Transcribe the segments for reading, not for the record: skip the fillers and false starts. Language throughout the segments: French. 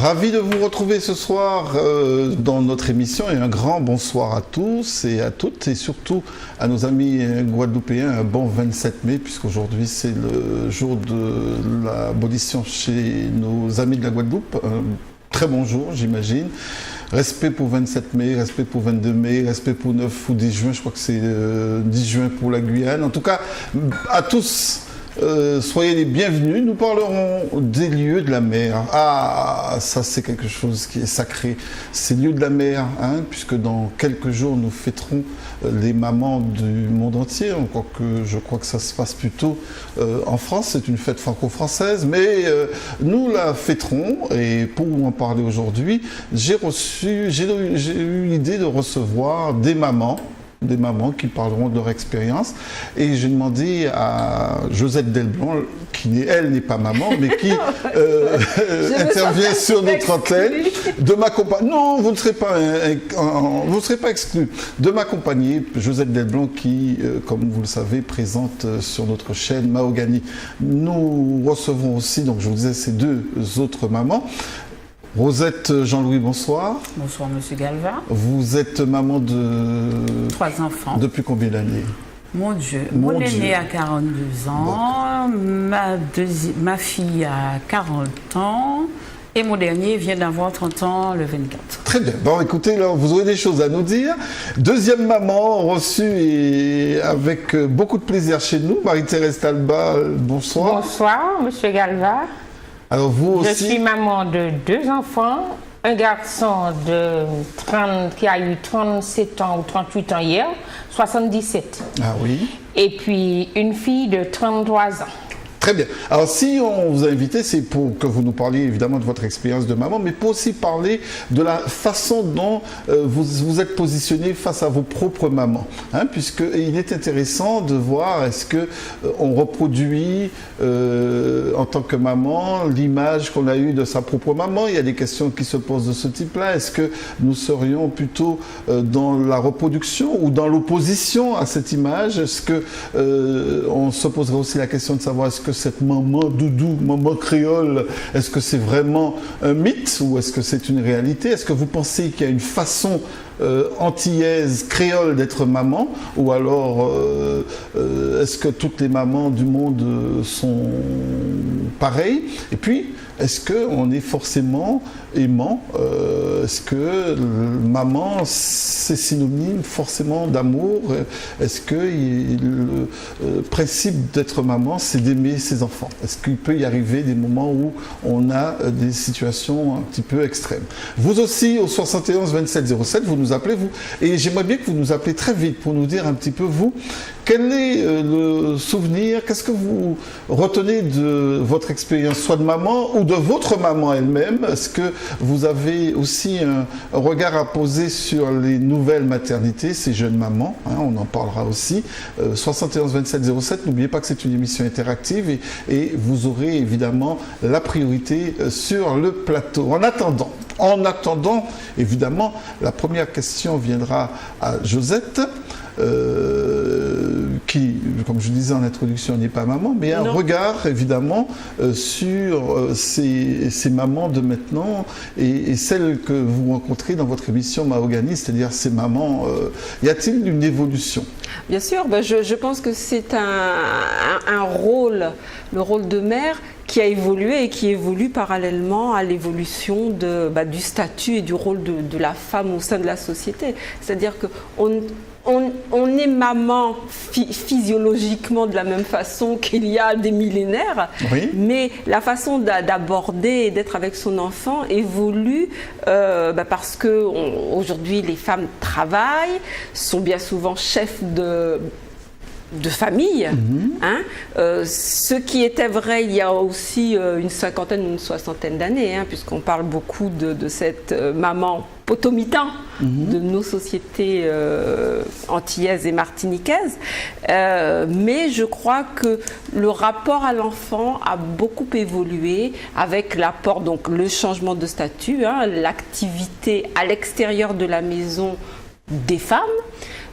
Ravi de vous retrouver ce soir dans notre émission et un grand bonsoir à tous et à toutes et surtout à nos amis guadeloupéens, un bon 27 mai puisqu'aujourd'hui c'est le jour de l'abolition chez nos amis de la Guadeloupe. Un très bon jour j'imagine. Respect pour 27 mai, respect pour 22 mai, respect pour 9 ou 10 juin, je crois que c'est 10 juin pour la Guyane. En tout cas, à tous, soyez les bienvenus. Nous parlerons des lieux de la mer. Ah, ça c'est quelque chose qui est sacré. Ces lieux de la mer, hein, puisque dans quelques jours nous fêterons les mamans du monde entier. Je crois que ça se passe plutôt en France. C'est une fête franco-française, mais nous la fêterons. Et pour en parler aujourd'hui, j'ai eu l'idée de recevoir des mamans qui parleront de leur expérience. Et j'ai demandé à Josette Delblanc, qui elle n'est pas maman, mais qui intervient sur notre antenne, de m'accompagner. Non, vous ne serez pas exclus. De m'accompagner, Josette Delblanc, qui, comme vous le savez, présente sur notre chaîne Mahogany. Nous recevrons aussi, donc je vous disais, ces deux autres mamans. Rosette Jean-Louis, bonsoir. Bonsoir, monsieur Galva. Vous êtes maman de... 3 enfants. Depuis combien d'années? Mon Dieu. Mon aîné a 42 ans, ma fille a 40 ans et mon dernier vient d'avoir 30 ans le 24. Très bien. Bon, écoutez, là, vous aurez des choses à nous dire. Deuxième maman reçue et avec beaucoup de plaisir chez nous, Marie-Thérèse Talbot, bonsoir. Bonsoir, monsieur Galva. Alors vous aussi. Je suis maman de 2 enfants, un garçon qui a eu 37 ans ou 38 ans hier, 77. Ah oui. Et puis une fille de 33 ans. Très bien. Alors si on vous a invité, c'est pour que vous nous parliez évidemment de votre expérience de maman, mais pour aussi parler de la façon dont vous êtes positionné face à vos propres mamans. Hein, puisqu'il est intéressant de voir est-ce qu'on reproduit en tant que maman l'image qu'on a eue de sa propre maman. Il y a des questions qui se posent de ce type-là. Est-ce que nous serions plutôt dans la reproduction ou dans l'opposition à cette image? Est-ce qu'on se poserait aussi la question de savoir est-ce que cette maman doudou, maman créole, est-ce que c'est vraiment un mythe ou est-ce que c'est une réalité? Est-ce que vous pensez qu'il y a une façon antillaise, créole d'être maman? Ou alors est-ce que toutes les mamans du monde sont pareilles? Et puis, est-ce qu'on est forcément aimant? Est-ce que maman, c'est synonyme forcément d'amour? Est-ce que le principe d'être maman, c'est d'aimer ses enfants? Est-ce qu'il peut y arriver des moments où on a des situations un petit peu extrêmes? Vous aussi, au 71 27 07, vous nous appelez, vous. Et j'aimerais bien que vous nous appelez très vite pour nous dire un petit peu, vous, quel est le souvenir, qu'est-ce que vous retenez de votre expérience, soit de maman ou de votre maman elle-même? Est-ce que vous avez aussi un regard à poser sur les nouvelles maternités, ces jeunes mamans, hein, on en parlera aussi. 71 27 07, n'oubliez pas que c'est une émission interactive et vous aurez évidemment la priorité sur le plateau. En attendant, évidemment, la première question viendra à Josette. Qui, comme je disais en introduction, n'est pas maman, mais un regard évidemment sur ces mamans de maintenant et celles que vous rencontrez dans votre émission Mahogany, c'est-à-dire ces mamans. Y a-t-il une évolution? Bien sûr, je pense que c'est un rôle, le rôle de mère qui a évolué et qui évolue parallèlement à l'évolution du statut et du rôle de la femme au sein de la société. C'est-à-dire qu'on est maman physiologiquement de la même façon qu'il y a des millénaires, oui. Mais la façon d'aborder et d'être avec son enfant évolue parce que aujourd'hui les femmes travaillent, sont bien souvent chefs de famille, hein? Ce qui était vrai il y a aussi une cinquantaine ou une soixantaine d'années, hein, puisqu'on parle beaucoup de cette maman potomitan de nos sociétés antillaises et martiniquaises. Mais je crois que le rapport à l'enfant a beaucoup évolué avec l'apport, donc le changement de statut, hein, l'activité à l'extérieur de la maison des femmes.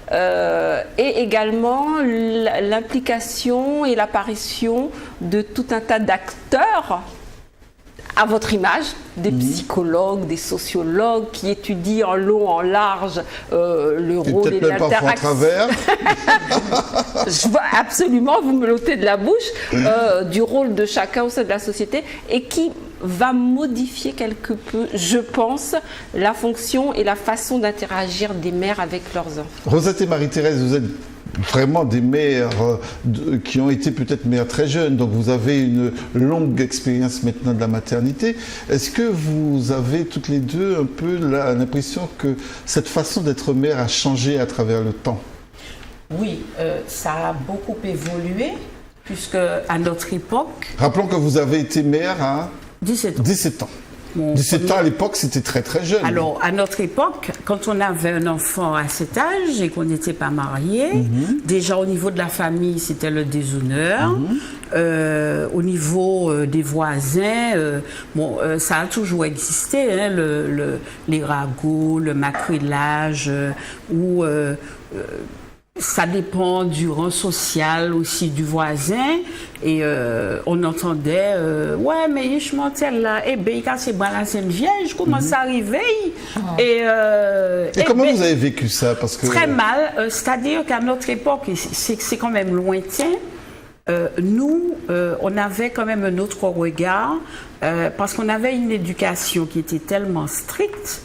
Et également l'implication et l'apparition de tout un tas d'acteurs à votre image, des psychologues, des sociologues qui étudient en long, en large le rôle et l'interaction. Je vois absolument, vous me l'ôtez de la bouche, du rôle de chacun au sein de la société et qui va modifier quelque peu, je pense, la fonction et la façon d'interagir des mères avec leurs enfants. Rosette et Marie-Thérèse, vous êtes vraiment des mères qui ont été peut-être mères très jeunes, donc vous avez une longue expérience maintenant de la maternité. Est-ce que vous avez toutes les deux un peu l'impression que cette façon d'être mère a changé à travers le temps? Oui, ça a beaucoup évolué, puisque à notre époque... Rappelons que vous avez été mère à 17 ans. 17 ans. 17 ans à l'époque, c'était très très jeune. Alors, à notre époque, quand on avait un enfant à cet âge et qu'on n'était pas marié, déjà au niveau de la famille, c'était le déshonneur. Au niveau des voisins, ça a toujours existé, hein, les ragots, le macrélage, ou... ça dépend du rang social aussi du voisin. Et on entendait ouais, mais je m'entends là, et ben, quand c'est une vieille, je commence à arriver. Et comment vous avez vécu ça? Parce que... Très mal, c'est-à-dire qu'à notre époque, c'est quand même lointain. Nous, on avait quand même un autre regard, parce qu'on avait une éducation qui était tellement stricte.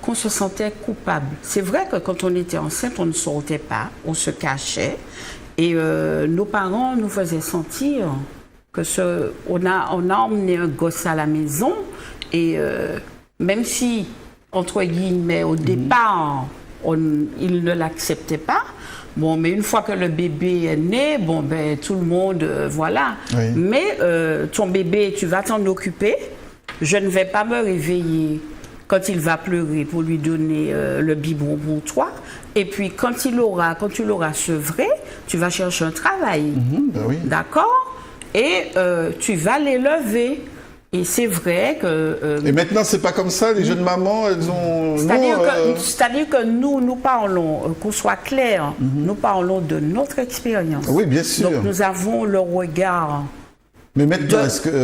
Qu'on se sentait coupable. C'est vrai que quand on était enceinte, on ne sortait pas, on se cachait. Et nos parents nous faisaient sentir que on a emmené un gosse à la maison. Et même si, entre guillemets, au départ, ils ne l'acceptaient pas, bon, mais une fois que le bébé est né, bon, ben, tout le monde, voilà. Oui. Mais ton bébé, tu vas t'en occuper. Je ne vais pas me réveiller quand il va pleurer pour lui donner le biberon pour toi. Et puis, quand tu l'auras sevré, tu vas chercher un travail. Ben oui. D'accord? Et tu vas l'élever. Et c'est vrai que... et maintenant, c'est pas comme ça, les jeunes mamans, elles ont... C'est-à-dire que nous parlons, qu'on soit clair, nous parlons de notre expérience. Oui, bien sûr. Donc, nous avons le regard... Mais maintenant,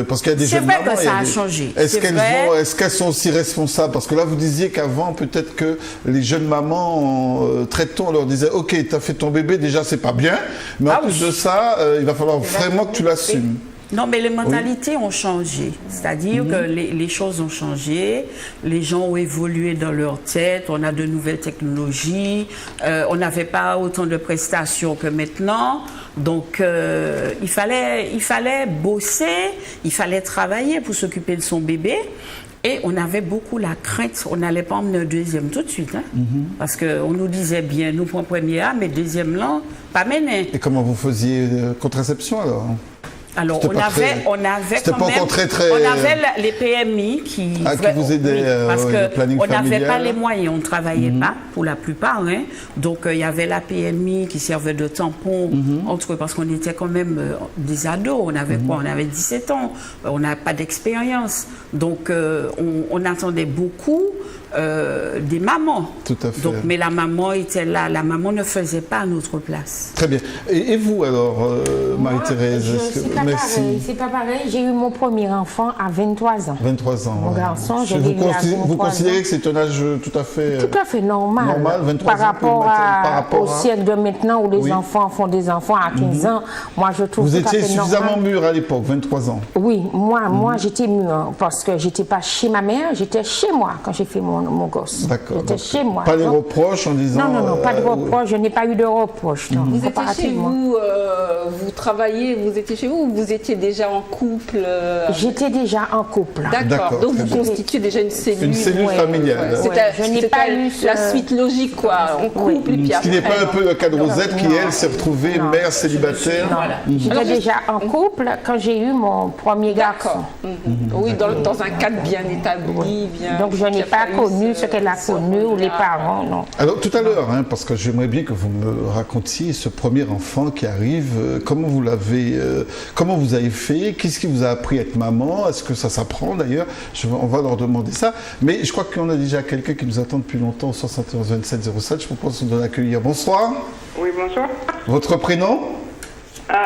parce qu'il y a des jeunes mamans... C'est vrai que ça a changé. Est-ce qu'elles sont aussi responsables? Parce que là, vous disiez qu'avant, peut-être que les jeunes mamans, très tôt, on leur disait « Ok, tu as fait ton bébé, déjà, c'est pas bien, mais en plus de ça, il va falloir vraiment que tu l'assumes. » Non, mais les mentalités ont changé. C'est-à-dire que les choses ont changé, les gens ont évolué dans leur tête, on a de nouvelles technologies, on n'avait pas autant de prestations que maintenant. Donc, il fallait bosser, il fallait travailler pour s'occuper de son bébé. Et on avait beaucoup la crainte, on n'allait pas emmener un deuxième tout de suite. Hein, parce qu'on nous disait bien, nous prenons premier A, mais deuxième là, pas mené. Et comment vous faisiez contraception alors? Alors, on avait quand même, on avait les PMI qui vous aidaient parce le planning qu'on n'avait familial. pas les moyens, on ne travaillait pas pour la plupart. Hein. Donc, il y avait la PMI qui servait de tampon entre eux, parce qu'on était quand même des ados. On avait quoi? On avait 17 ans. On n'avait pas d'expérience. Donc, on attendait beaucoup des mamans. Tout à fait. Donc, mais la maman était là. La maman ne faisait pas à notre place. Très bien. Et vous alors, Marie-Thérèse? C'est pas pareil. J'ai eu mon premier enfant à 23 ans. 23 ans. Mon garçon, je l'ai eu à 23 ans. Vous considérez que c'est un âge tout à fait normal. Normal, 23 par rapport au siècle de maintenant où les enfants font des enfants à 15 ans. Moi, je trouve vous tout à fait étiez suffisamment mûr à l'époque, 23 ans. Oui, moi j'étais mûr parce que j'étais pas chez ma mère, j'étais chez moi quand j'ai fait mon gosse. D'accord. J'étais chez moi. Pas les reproches en disant... Non, pas de reproches. Je n'ai pas eu de reproches. Non. Vous étiez chez vous, vous travailliez, vous étiez chez vous ou vous étiez déjà en couple J'étais déjà en couple. D'accord. Donc vous constituez déjà une cellule. Une cellule familiale. Je n'ai pas eu la suite logique, quoi. En couple et puis après. Ce qui n'est pas un peu le cas de Rosette qui, elle, s'est retrouvée mère célibataire. J'étais déjà en couple quand j'ai eu mon premier garçon. Oui, dans un cadre bien établi. Donc je n'ai pas connu ce qu'elle a connu ou les parents, non. Alors tout à l'heure, parce que j'aimerais bien que vous me racontiez ce premier enfant qui arrive, comment vous avez fait, qu'est-ce qui vous a appris à être maman, est-ce que ça s'apprend d'ailleurs, on va leur demander ça, mais je crois qu'on a déjà quelqu'un qui nous attend depuis longtemps au 71 27 07, je propose de l'accueillir. Bonsoir. Oui, bonsoir. Votre prénom?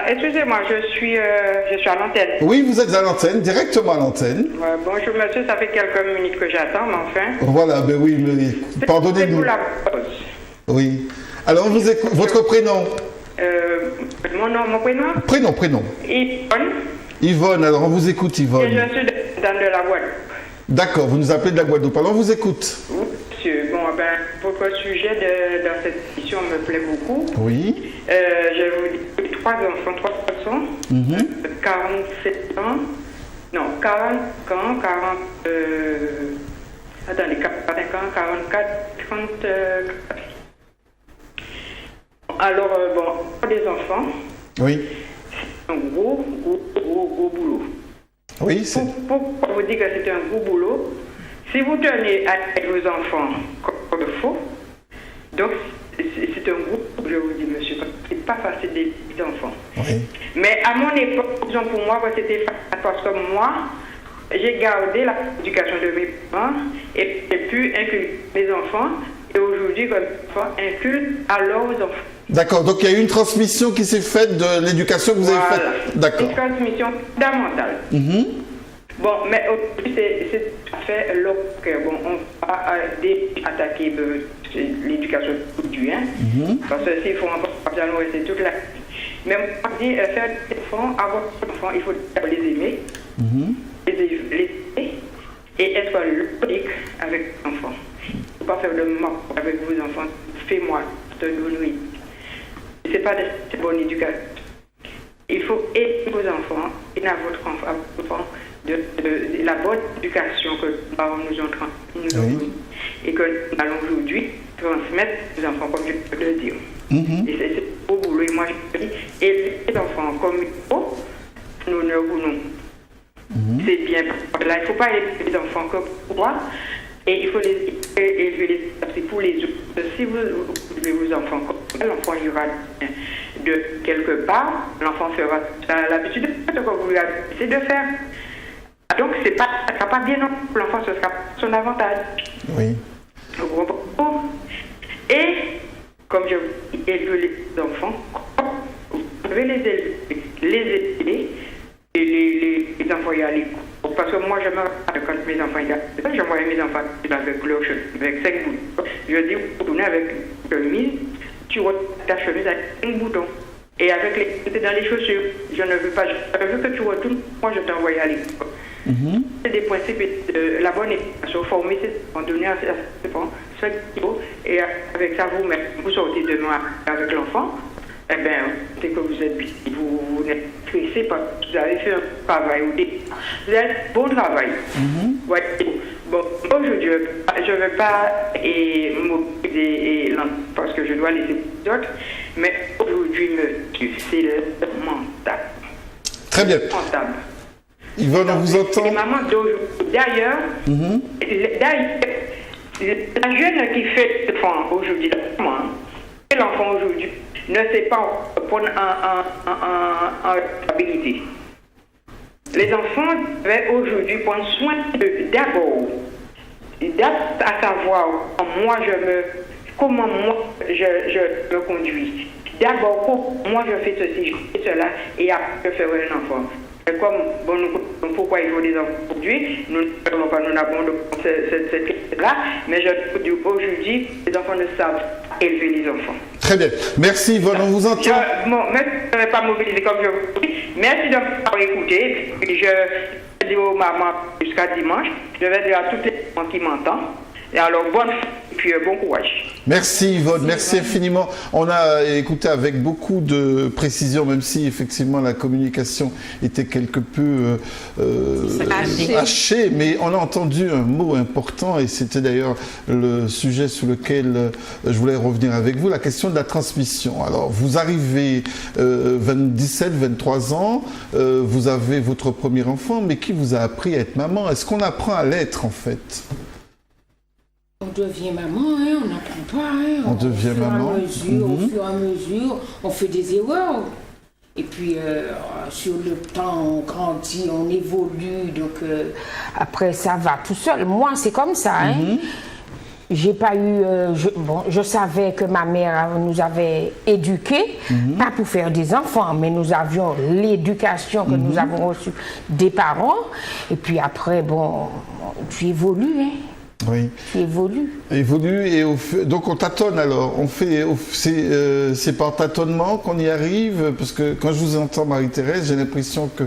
Excusez-moi, je suis à l'antenne. Oui, vous êtes à l'antenne, directement à l'antenne. Bonjour monsieur, ça fait quelques minutes que j'attends, mais enfin. Voilà, ben oui, mais pardonnez-nous. C'est pour la pause. Oui. Alors, on vous écoute. Votre prénom? Mon prénom? Prénom. Yvonne. Yvonne, alors on vous écoute, Yvonne. Et je suis dans de la Guadeloupe. D'accord, vous nous appelez de la Guadeloupe. Alors, on vous écoute. Oui, monsieur. Bon, votre sujet dans cette émission me plaît beaucoup. Oui. Je vous dis 3 garçons, 47 ans. Non, 40 ans, 45 ans, 44, 34. Alors, des enfants. Oui. C'est un gros boulot. Oui, c'est... Pourquoi vous dites que c'est un gros boulot? Si vous tenez avec vos enfants comme il faut, donc c'est un gros boulot, je vous dis, monsieur. C'est pas facile des petits enfants. Oui. Mais à mon époque, disons pour moi, c'était facile parce que moi, j'ai gardé l'éducation de mes parents et j'ai pu inculquer mes enfants. Et aujourd'hui, comme les enfants inculquent alors aux enfants. D'accord, donc il y a eu une transmission qui s'est faite de l'éducation que vous avez faite. D'accord. Une transmission fondamentale. Bon, mais aujourd'hui, c'est tout à fait local. Bon, on va attaquer l'éducation aujourd'hui, hein, parce que s'il faut encore c'est toute la... Mais on dit faire des enfants, avoir des enfants, il faut les aimer, les aimer et être logique avec les enfants. Il ne faut pas faire de mal avec vos enfants. Fais-moi, te donner. Ce n'est pas de bonne éducation. Il faut aider vos enfants et à votre enfant de la bonne éducation que nos parents nous ont transmise et que nous allons aujourd'hui transmettre aux enfants, comme je peux le dire. Et c'est beau boulot. Et moi, je dis, aider les enfants comme il faut, nous ne voulons. C'est bien. Là, il ne faut pas aider les enfants comme pour moi. Et il faut les élever pour les autres. Si vous élevez vos enfants comme l'enfant ira de quelque part, l'enfant fera l'habitude de faire ce que vous lui avez de faire. Donc, ça ne sera pas bien non pour l'enfant, ce sera son avantage. Oui. Et, comme je vous dis, élever les enfants, vous devez les aider, et les envoyer à l'école. Parce que moi, je me rappelle quand mes enfants étaient, j'envoyais mes enfants avec leur chemise, avec 5 boutons. Je dis, vous tournez avec une chemise, tu retournes ta chemise avec 5 boutons. Et avec les dans les chaussures, je ne veux pas, je veux que tu retournes, moi je t'envoie à l'école. C'est des principes de la bonne éducation, former ses enfants, donner à ses enfants ce qu'il faut, et avec ça, vous sortez demain avec l'enfant. Eh bien, dès que vous êtes vous n'êtes stressé parce que vous avez fait un travail ou vous avez fait un bon travail. Bon, aujourd'hui, je ne vais pas mobiliser parce que je dois laisser les autres, mais aujourd'hui, c'est le mental. Très bien. Yvonne, on vous entend. Les mamans d'aujourd'hui. D'ailleurs, la jeune qui fait l'enfant aujourd'hui, l'enfant aujourd'hui, ne sait pas prendre en responsabilité. Les enfants devaient aujourd'hui prendre soin d'eux d'abord, à savoir comment moi je me conduis. D'abord, comment moi je fais ceci, je fais cela, et après je ferai un enfant. Et comme, pourquoi il faut des enfants aujourd'hui, nous n'avons cette question-là, mais je dis aujourd'hui, les enfants ne savent élever les enfants. Très bien. Merci Yvonne, on vous entend. Même si je ne vais pas mobiliser comme je vous dis, merci de m'avoir écouté. Je dis aux mamans jusqu'à dimanche, je vais dire à toutes les mamans qui m'entendent. Et alors, bonne fête et puis bon courage. Merci Yvonne, merci infiniment. On a écouté avec beaucoup de précision, même si effectivement la communication était quelque peu hachée, mais on a entendu un mot important et c'était d'ailleurs le sujet sur lequel je voulais revenir avec vous, la question de la transmission. Alors, vous arrivez 17, 23 ans, vous avez votre premier enfant, mais qui vous a appris à être maman? Est-ce qu'on apprend à l'être en fait? On devient maman, hein, on n'apprend pas. Hein, on devient maman. Au fur et à mesure, on fait des erreurs. Et puis, sur le temps, on grandit, on évolue. Donc, après, ça va tout seul. Moi, c'est comme ça. Hein. j'ai pas eu. Je savais que ma mère nous avait éduqués, pas pour faire des enfants, mais nous avions l'éducation que nous avons reçue des parents. Et puis après, bon, tu évolues, hein. Oui. Tu évolues. Évolue et donc on tâtonne alors. C'est par tâtonnement qu'on y arrive, parce que quand je vous entends Marie-Thérèse, j'ai l'impression que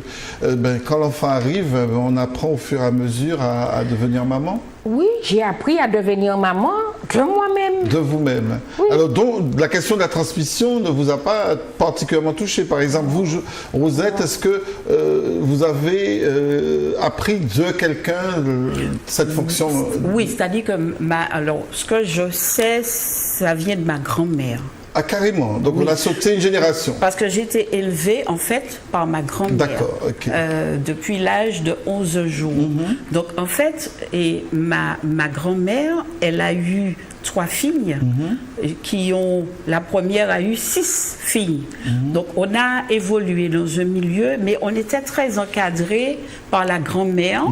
quand l'enfant arrive, on apprend au fur et à mesure à devenir maman. Oui, j'ai appris à devenir maman de moi-même. De vous-même. Oui. Alors donc la question de la transmission ne vous a pas particulièrement touché. Par exemple, vous, Rosette, est-ce que vous avez appris de quelqu'un cette fonction? Oui, c'est-à-dire que alors, ce que je sais, ça vient de ma grand-mère. Ah, carrément. Donc, on a sauté une génération. Parce que j'ai été élevée, en fait, par ma grand-mère. D'accord, ok. Depuis l'âge de 11 jours. Donc, en fait, et ma grand-mère, elle a eu 3 filles qui ont... La première a eu 6 filles. Donc, on a évolué dans un milieu, mais on était très encadré par la grand-mère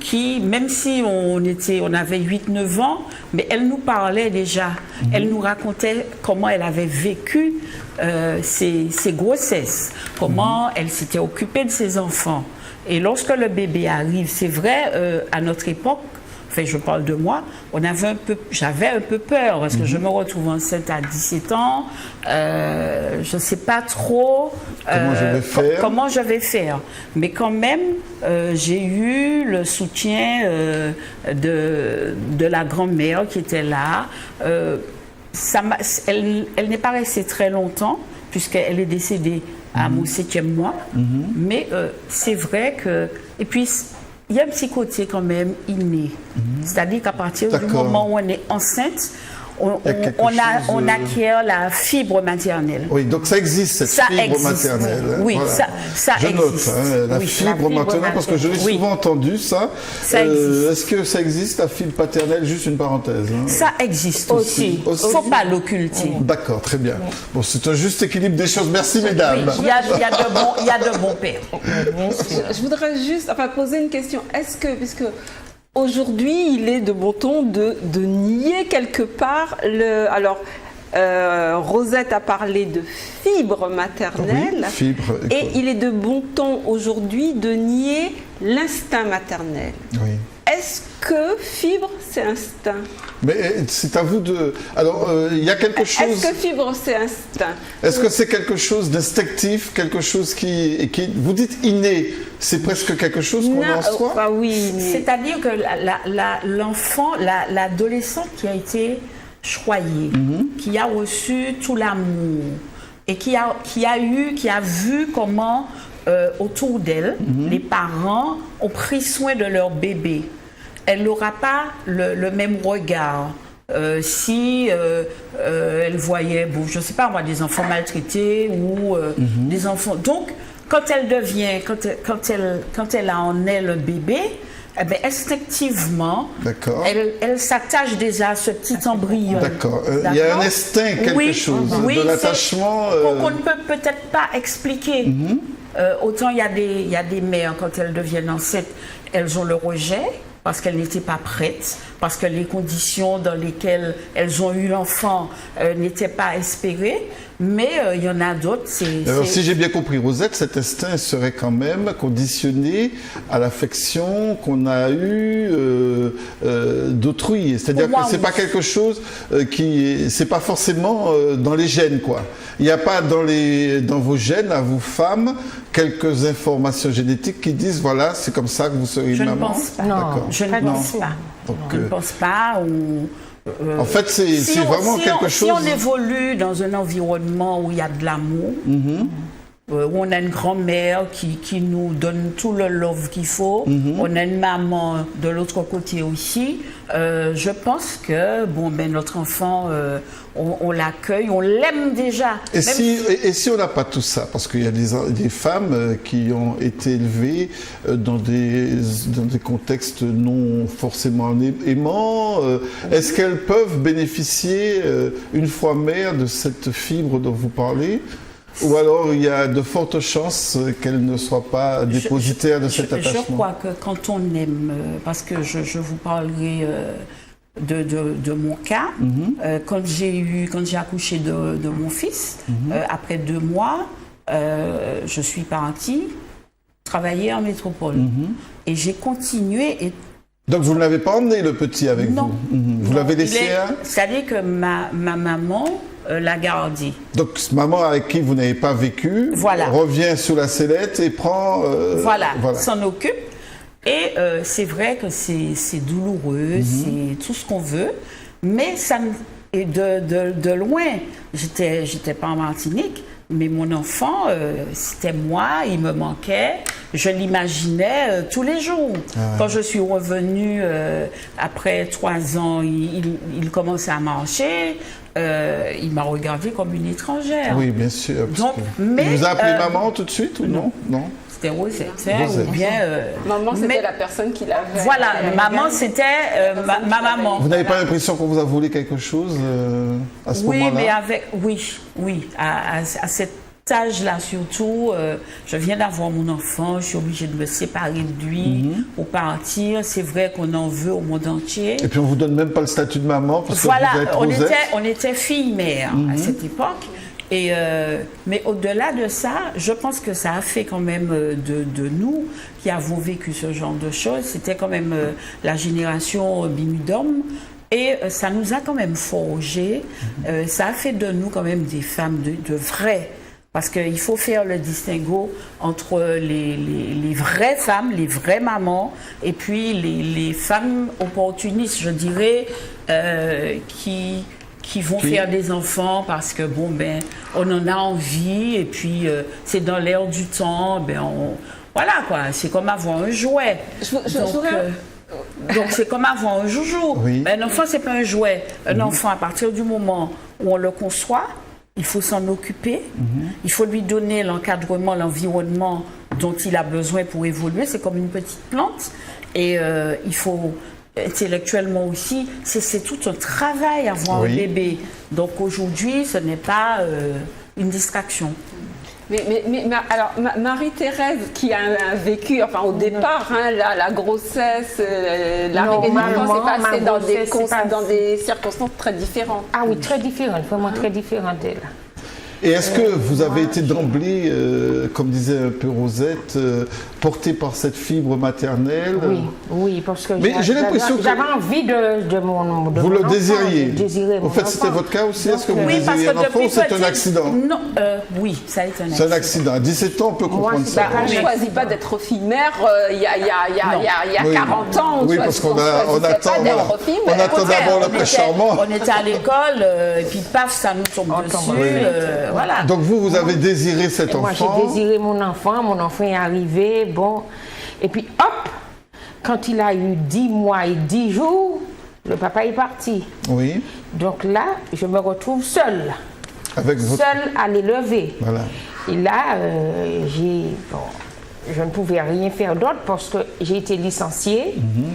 qui, même si on avait 8-9 ans, mais elle nous parlait déjà. Elle nous racontait comment elle avait vécu ses grossesses, comment elle s'était occupée de ses enfants. Et lorsque le bébé arrive, c'est vrai, à notre époque, enfin je parle de moi, j'avais un peu peur parce que je me retrouve enceinte à 17 ans, je ne sais pas trop comment je vais faire. Mais quand même, j'ai eu le soutien de la grand-mère qui était là. Elle n'est pas restée très longtemps puisqu'elle est décédée à mon 7e mois. Mais c'est vrai que... Et puis, il y a un petit côté quand même inné. C'est-à-dire qu'à partir du moment où on est enceinte, on acquiert la fibre maternelle. Oui, donc ça existe, cette fibre maternelle. Oui, voilà. ça je existe. Note, la fibre maternelle, parce que je l'ai souvent entendu, ça. Ça existe. Est-ce que ça existe, la fibre paternelle? Juste une parenthèse. Ça existe aussi. Il ne faut pas l'occulter. D'accord, très bien. Bon, c'est un juste équilibre des choses. Merci, mesdames. Oui, il y a de bons pères. Je voudrais juste poser une question. Est-ce que, puisque aujourd'hui, il est de bon ton de nier quelque part Rosette a parlé de fibre maternelle. Oui, fibre. Et il est de bon ton aujourd'hui de nier l'instinct maternel. Oui. Est-ce que fibre, c'est instinct? Mais c'est à vous de... Alors, il y a quelque chose... Est-ce que fibre, c'est instinct? Est-ce que c'est quelque chose d'instinctif, quelque chose qui... Vous dites inné, c'est presque quelque chose qu'on a en soi? Oui. C'est-à-dire que l'enfant, l'adolescent qui a été choyé, qui a reçu tout l'amour et qui a vu comment autour d'elle, les parents ont pris soin de leur bébé. Elle n'aura pas le même regard si elle voyait, je ne sais pas moi, des enfants maltraités ou des enfants. Donc, quand elle a en elle le bébé, eh bien, instinctivement, elle s'attache déjà à ce petit embryon. D'accord. Il y a un instinct, quelque chose, de l'attachement. Qu'on ne peut peut-être pas expliquer. Autant il y a des mères, quand elles deviennent enceintes, elles ont le rejet parce qu'elles n'étaient pas prêtes, parce que les conditions dans lesquelles elles ont eu l'enfant n'étaient pas espérées. Mais il y en a d'autres. Alors, si j'ai bien compris, Rosette, cet instinct serait quand même conditionné à l'affection qu'on a eue d'autrui. C'est-à-dire que c'est pas quelque chose c'est pas forcément dans les gènes, quoi. Il n'y a pas dans vos gènes, à vous femmes, quelques informations génétiques qui disent voilà, c'est comme ça que vous serez maman. Je ne pense pas. Non, je ne pense pas. Je ne pense pas. En fait, c'est vraiment quelque chose... Si on évolue dans un environnement où il y a de l'amour, où on a une grand-mère qui nous donne tout le love qu'il faut, on a une maman de l'autre côté aussi, je pense que notre enfant, on l'accueille, on l'aime déjà. Et si on n'a pas tout ça? Parce qu'il y a des femmes qui ont été élevées dans des contextes non forcément aimants, est-ce qu'elles peuvent bénéficier, une fois mères, de cette fibre dont vous parlez? Ou alors il y a de fortes chances qu'elles ne soient pas dépositaires de cet attachement? Je crois que quand on aime, parce que je vous parlerai de mon cas. Quand j'ai accouché de mon fils, après 2 mois, je suis partie travailler en métropole. Et j'ai continué. Et donc vous ne l'avez pas emmené le petit avec non. vous? Vous l'avez laissé C'est-à-dire que ma maman l'a gardé. Donc maman avec qui vous n'avez pas vécu revient sur la sellette et prend... voilà, s'en occupe. Et c'est vrai que c'est douloureux, c'est tout ce qu'on veut, mais ça et de loin, j'étais pas en Martinique, mais mon enfant, c'était moi, il me manquait, je l'imaginais tous les jours. Quand je suis revenue, après 3 ans, il commençait à marcher, il m'a regardée comme une étrangère. Oui, bien sûr. Donc, mais, il vous a appelé maman tout de suite ou non? C'était Rosette. Ou bien, maman, c'était la personne qui l'avait. Voilà, maman, c'était ma maman. Vous n'avez pas l'impression qu'on vous a volé quelque chose à ce moment-là? Oui, à cet âge-là surtout, je viens d'avoir mon enfant, je suis obligée de me séparer de lui pour partir. C'est vrai qu'on en veut au monde entier. Et puis on vous donne même pas le statut de maman parce que vous êtes Rosette. On était fille-mère à cette époque. Et, mais au-delà de ça, je pense que ça a fait quand même de nous qui avons vécu ce genre de choses, c'était quand même la génération Binudom, et ça nous a quand même forgé, ça a fait de nous quand même des femmes de vraies, parce qu'il faut faire le distinguo entre les vraies femmes, les vraies mamans, et puis les femmes opportunistes, je dirais, qui vont faire des enfants parce que on en a envie et puis c'est dans l'air du temps, voilà quoi, c'est comme avoir un jouet. Donc c'est comme avoir un joujou. Un enfant c'est pas un jouet. Un enfant, à partir du moment où on le conçoit, il faut s'en occuper, il faut lui donner l'encadrement, l'environnement dont il a besoin pour évoluer. C'est comme une petite plante et il faut intellectuellement aussi, c'est tout un travail avoir un bébé. Donc aujourd'hui, ce n'est pas une distraction. Mais alors, Marie-Thérèse, qui a vécu, enfin au départ, la grossesse, l'arrivée de l'enfant s'est passée dans des circonstances très différentes. Ah oui, très différentes, vraiment très différentes d'elle. Et est-ce que vous avez été d'emblée, comme disait un peu Rosette, portée par cette fibre maternelle? Oui, parce que j'avais envie de mon Vous le désiriez? En fait, c'était votre cas aussi? Est-ce que vous désiriez un enfant ou c'est un accident? Non, oui, ça a été un accident. C'est un accident. À 17 ans, on peut comprendre ça. On ne choisit pas d'être fille-mère il y a 40 ans. Oui, parce qu'on attend d'abord le prince charmant. On était à l'école, et puis paf, ça nous tombe dessus. Voilà. Donc vous avez désiré cet enfant? Moi j'ai désiré mon enfant est arrivé, et puis hop, quand il a eu 10 mois et 10 jours, le papa est parti. Oui. Donc là, je me retrouve seule. Seule à l'élever. Voilà. Et là, je ne pouvais rien faire d'autre parce que j'ai été licenciée.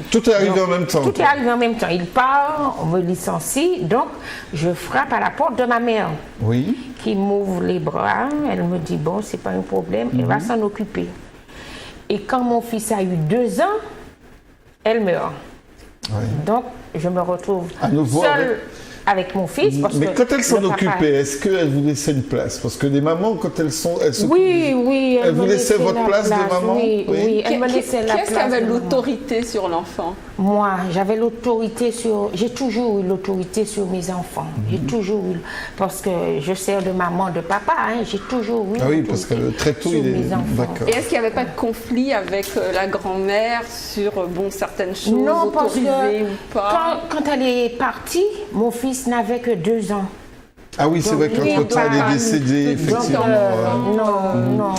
Tout est arrivé en même temps. Tout est arrivé en même temps. Il part, on me licencie, donc je frappe à la porte de ma mère. Oui. Qui m'ouvre les bras. Elle me dit, bon, c'est pas un problème, elle va s'en occuper. Et quand mon fils a eu 2 ans, elle meurt. Oui. Donc, je me retrouve seule avec mon fils. Mais quand elle s'en occupait, est-ce qu'elle vous laissait une place? Parce que les mamans, quand elles oui, elle vous laissait votre place de maman? Oui, elle me laissait la place. Qui avait l'autorité sur l'enfant? Moi, j'avais l'autorité j'ai toujours eu l'autorité sur mes enfants. J'ai toujours eu, parce que je sers de maman, de papa, j'ai toujours eu. Ah oui, parce que très tôt, il est. D'accord. Et est-ce qu'il n'y avait pas de conflit avec la grand-mère sur certaines choses autorisées ou pas? Quand elle est partie, mon fils n'avait que 2 ans. Ah oui, c'est vrai qu'entre-temps, elle est décédée, effectivement. Non.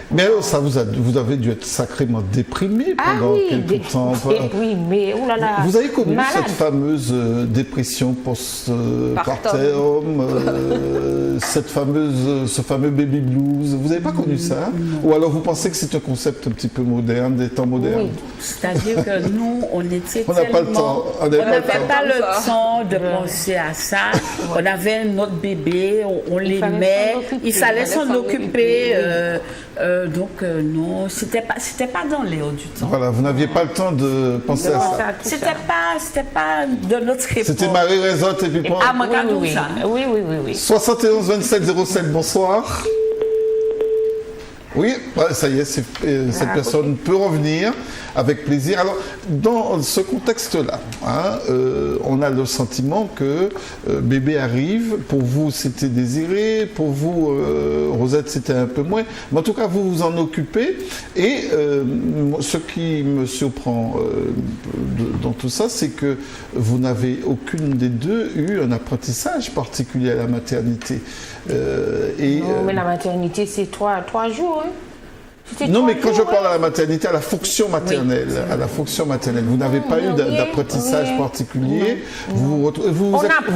Mais alors, vous avez dû être sacrément déprimé pendant quelque temps. Oui, mais oh là là. Vous avez connu cette fameuse dépression post-partum, ce fameux baby blues. Vous n'avez pas connu ça? Ou alors vous pensez que c'est un concept un petit peu moderne, des temps modernes? Oui, c'est-à-dire que nous, on était on n'a pas le temps. On n'avait pas le temps de penser à ça. On avait notre bébés, on les fallait met, s'en occuper. il fallait s'en s'en occuper. Donc non, c'était pas dans l'air du temps. Voilà, vous n'aviez pas le temps de penser à ça. C'était pas de notre époque. C'était Marie Rézotte et puis point. Ah, moi, Oui. 71 27 07, bonsoir. Oui, ça y est, cette personne peut revenir avec plaisir. Alors, dans ce contexte-là, on a le sentiment que bébé arrive. Pour vous, c'était désiré. Pour vous, Rosette, c'était un peu moins. Mais en tout cas, vous vous en occupez. Et ce qui me surprend dans tout ça, c'est que vous n'avez aucune des deux eu un apprentissage particulier à la maternité. Non, mais la maternité, c'est 3 jours. Hein. Non, mais quand je parle à la maternité, à la fonction maternelle, vous n'avez pas eu d'apprentissage particulier. Vous